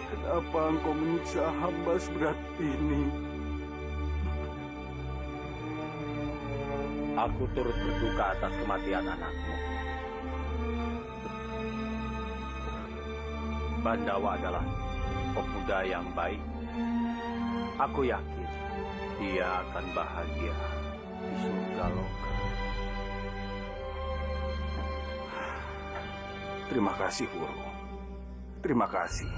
Kenapa engkau menyiksa hamba seberat ini? Aku turut berduka atas kematian anakmu. Bandawa adalah pemuda yang baik. Aku yakin Dia akan bahagia di surga loka. Terima kasih, Wuru. Terima kasih.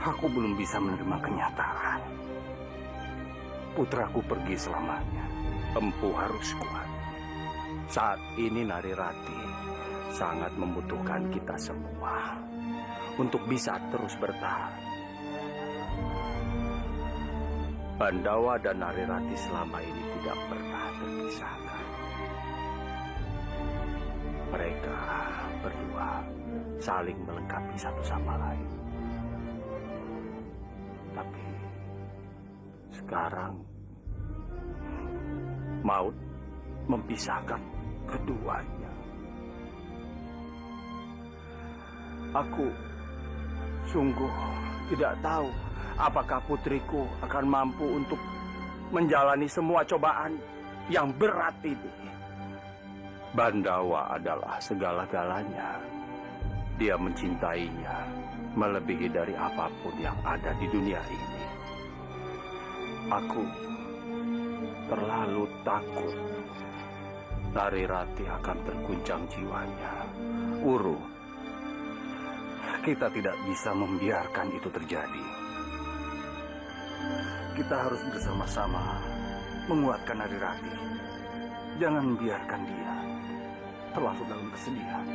Aku belum bisa menerima kenyataan. Putraku pergi selamanya. Empu harus kuat. Saat ini Narirati sangat membutuhkan kita semua untuk bisa terus bertahan. Pandawa dan Narirati selama ini tidak pernah terpisahkan. Mereka berdua saling melengkapi satu sama lain. Tapi sekarang maut memisahkan keduanya. Aku sungguh tidak tahu apakah putriku akan mampu untuk menjalani semua cobaan yang berat ini. Bandawa adalah segala-galanya. Dia mencintainya melebihi dari apapun yang ada di dunia ini. Aku terlalu takut Narirati akan terguncang jiwanya. Wuru, kita tidak bisa membiarkan itu terjadi. Kita harus bersama-sama menguatkan Narirati. Jangan biarkan dia terlalu dalam kesedihan.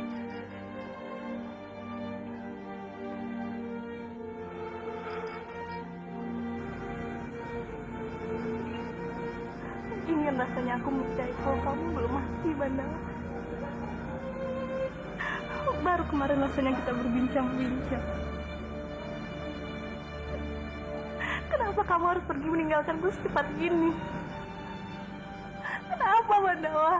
Ini yang rasanya aku mencari kalau kamu belum mati, Bandawa. Baru kemarin rasanya kita berbincang-bincang. Kenapa kamu harus pergi meninggalkanku secepat ini? Kenapa, Bandawa?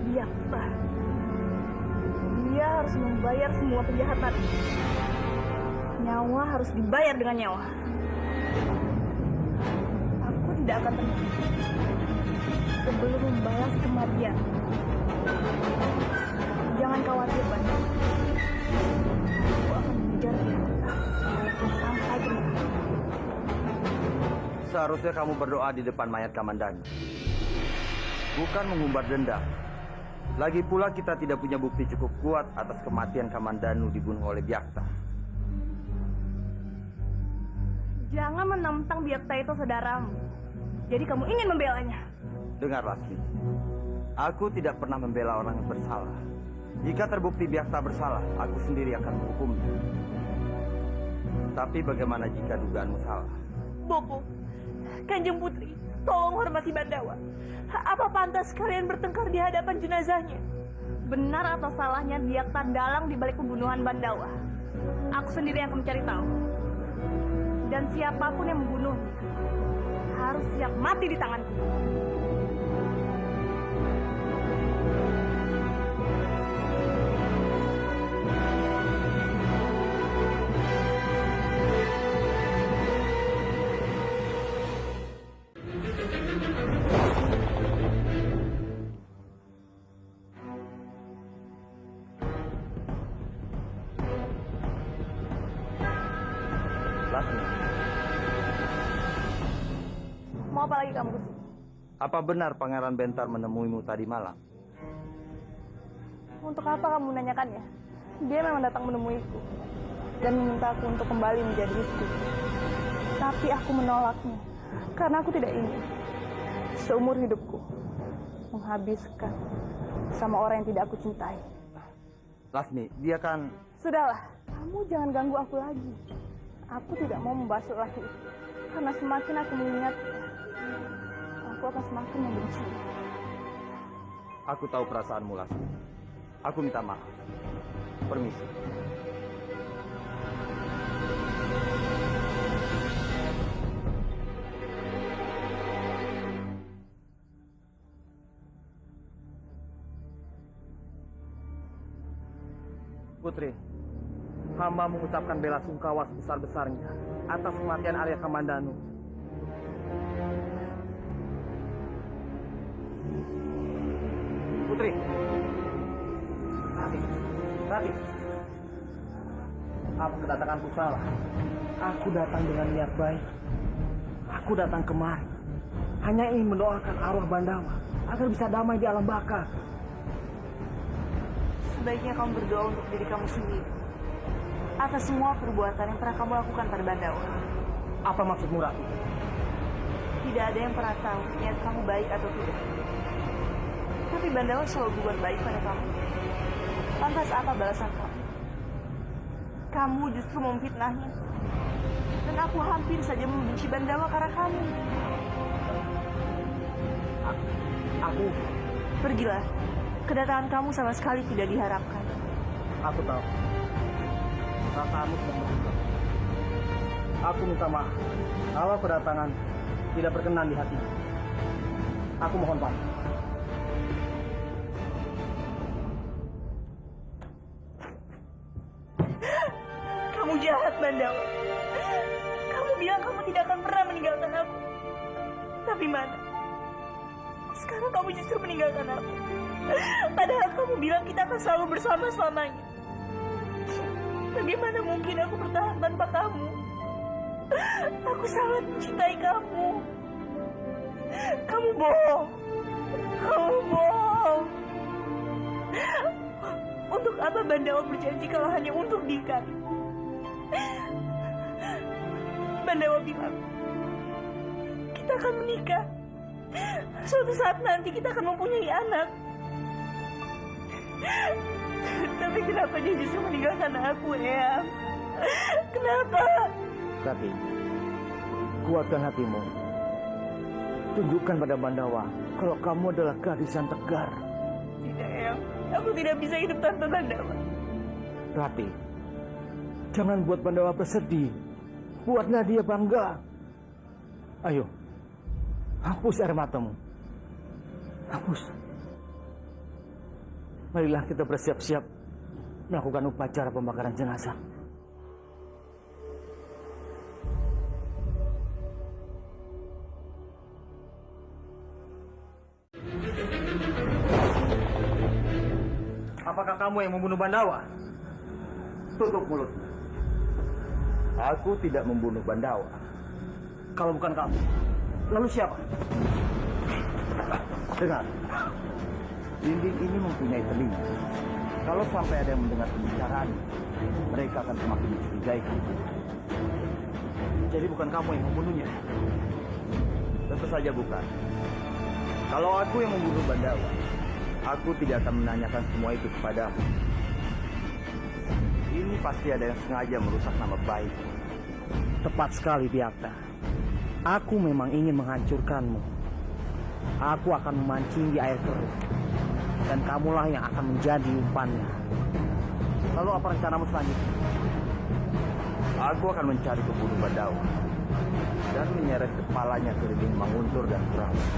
Biakta. Dia harus membayar semua kejahatan. Nyawa harus dibayar dengan nyawa. Aku tidak akan tenang sebelum membalas kematian. Jangan khawatir, Banda. Aku akan mengejar dia walaupun sampai ke neraka. Seharusnya kamu berdoa di depan mayat Kamandanu, bukan mengumbar dendam. Lagi pula kita tidak punya bukti cukup kuat atas kematian Kamandanu dibunuh oleh Biakta. Jangan menentang Biakta itu saudaramu. Jadi kamu ingin membelanya. Dengar, Lasmi. Aku tidak pernah membela orang yang bersalah. Jika terbukti Biakta bersalah, aku sendiri akan menghukumnya. Tapi bagaimana jika dugaanmu salah? Bopo, Kanjeng Putri, tolong hormati Bandawa. Apa pantas kalian bertengkar di hadapan jenazahnya? Benar atau salahnya Biakta dalang di balik pembunuhan Bandawa? Aku sendiri yang akan mencari tahu. Dan siapapun yang membunuhnya harus siap mati di tanganku. Lasmi, Mau apa lagi kamu kesini? apa benar Pangeran Bentar menemuimu tadi malam? Untuk apa kamu menanyakannya? Dia memang datang menemuiku dan meminta aku untuk kembali menjadi istri. Tapi aku menolaknya karena aku tidak ingin seumur hidupku menghabiskan sama orang yang tidak aku cintai. Lasmi, dia kan... Sudahlah, kamu jangan ganggu aku lagi. Aku tidak mau membahas lagi itu karena semakin aku mengingatnya, aku akan semakin membenci. Aku tahu perasaanmu, Lasmi. Aku minta maaf. Permisi. Putri, hamba mengucapkan bela sungkawa sebesar-besarnya atas kematian Arya Kamandanu. Putri. Rati. Apa kedatanganku salah? Aku datang dengan niat baik. Aku datang kemari hanya ingin mendoakan arwah Bandawa agar bisa damai di alam baka. Sebaiknya kamu berdoa untuk diri kamu sendiri atas semua perbuatan yang pernah kamu lakukan pada Bandawa. Apa maksudmu, Rati? Tidak ada yang pernah tahu niat kamu baik atau tidak. Tapi Bandawa selalu berbuat baik pada kamu. Lantas apa balasan kamu? Kamu justru memfitnahnya. Dan aku hampir saja membenci Bandawa karena kamu. Aku... Pergilah. Kedatangan kamu sama sekali tidak diharapkan. Aku tahu. Perasaanmu sedang berubah. Aku minta maaf kalau kedatangan tidak berkenan di hatimu. Aku mohon pamit. Kamu jahat, Bandawa. Kamu bilang kamu tidak akan pernah meninggalkan aku. Tapi mana? Sekarang kamu justru meninggalkan aku. Padahal kamu bilang kita akan selalu bersama selamanya. Bagaimana mungkin aku bertahan tanpa kamu? Aku sangat mencintai kamu. Kamu bohong. Kamu bohong. Untuk apa Bandawa berjanji kalau hanya untuk Dika? Bandawa bilang kita akan menikah. Suatu saat nanti kita akan mempunyai anak. Tapi kenapa dia justru meninggalkan aku, ya? Kenapa? Rati, kuatkan hatimu. Tunjukkan pada Bandawa kalau kamu adalah gadis yang tegar. Tidak, Eyang. Aku tidak bisa hidup tanpa Bandawa. Rati, jangan buat Bandawa bersedih. Buatlah dia bangga. Ayo, hapus air matamu. Hapus. Marilah kita bersiap-siap melakukan upacara pembakaran jenazah. Apakah kamu yang membunuh Bandawa? Tutup mulut. Aku tidak membunuh Bandawa. Kalau bukan kamu, lalu siapa? Dengar. Dinding ini mempunyai telinga. Kalau sampai ada yang mendengar pembicaraan, mereka akan semakin mencurigai kamu. Jadi bukan kamu yang membunuhnya? Tentu saja bukan. Kalau aku yang membunuh Bandawa, aku tidak akan menanyakan semua itu kepadamu. Ini pasti ada yang sengaja merusak nama baik. Tepat sekali, Biakta. Aku memang ingin menghancurkanmu. Aku akan memancing di air keruh. Dan kamulah yang akan menjadi umpannya. Lalu apa rencanamu selanjutnya? Aku akan mencari pembunuh Bandawa dan menyeret kepalanya ke dinding Manguntur dan Kurawan.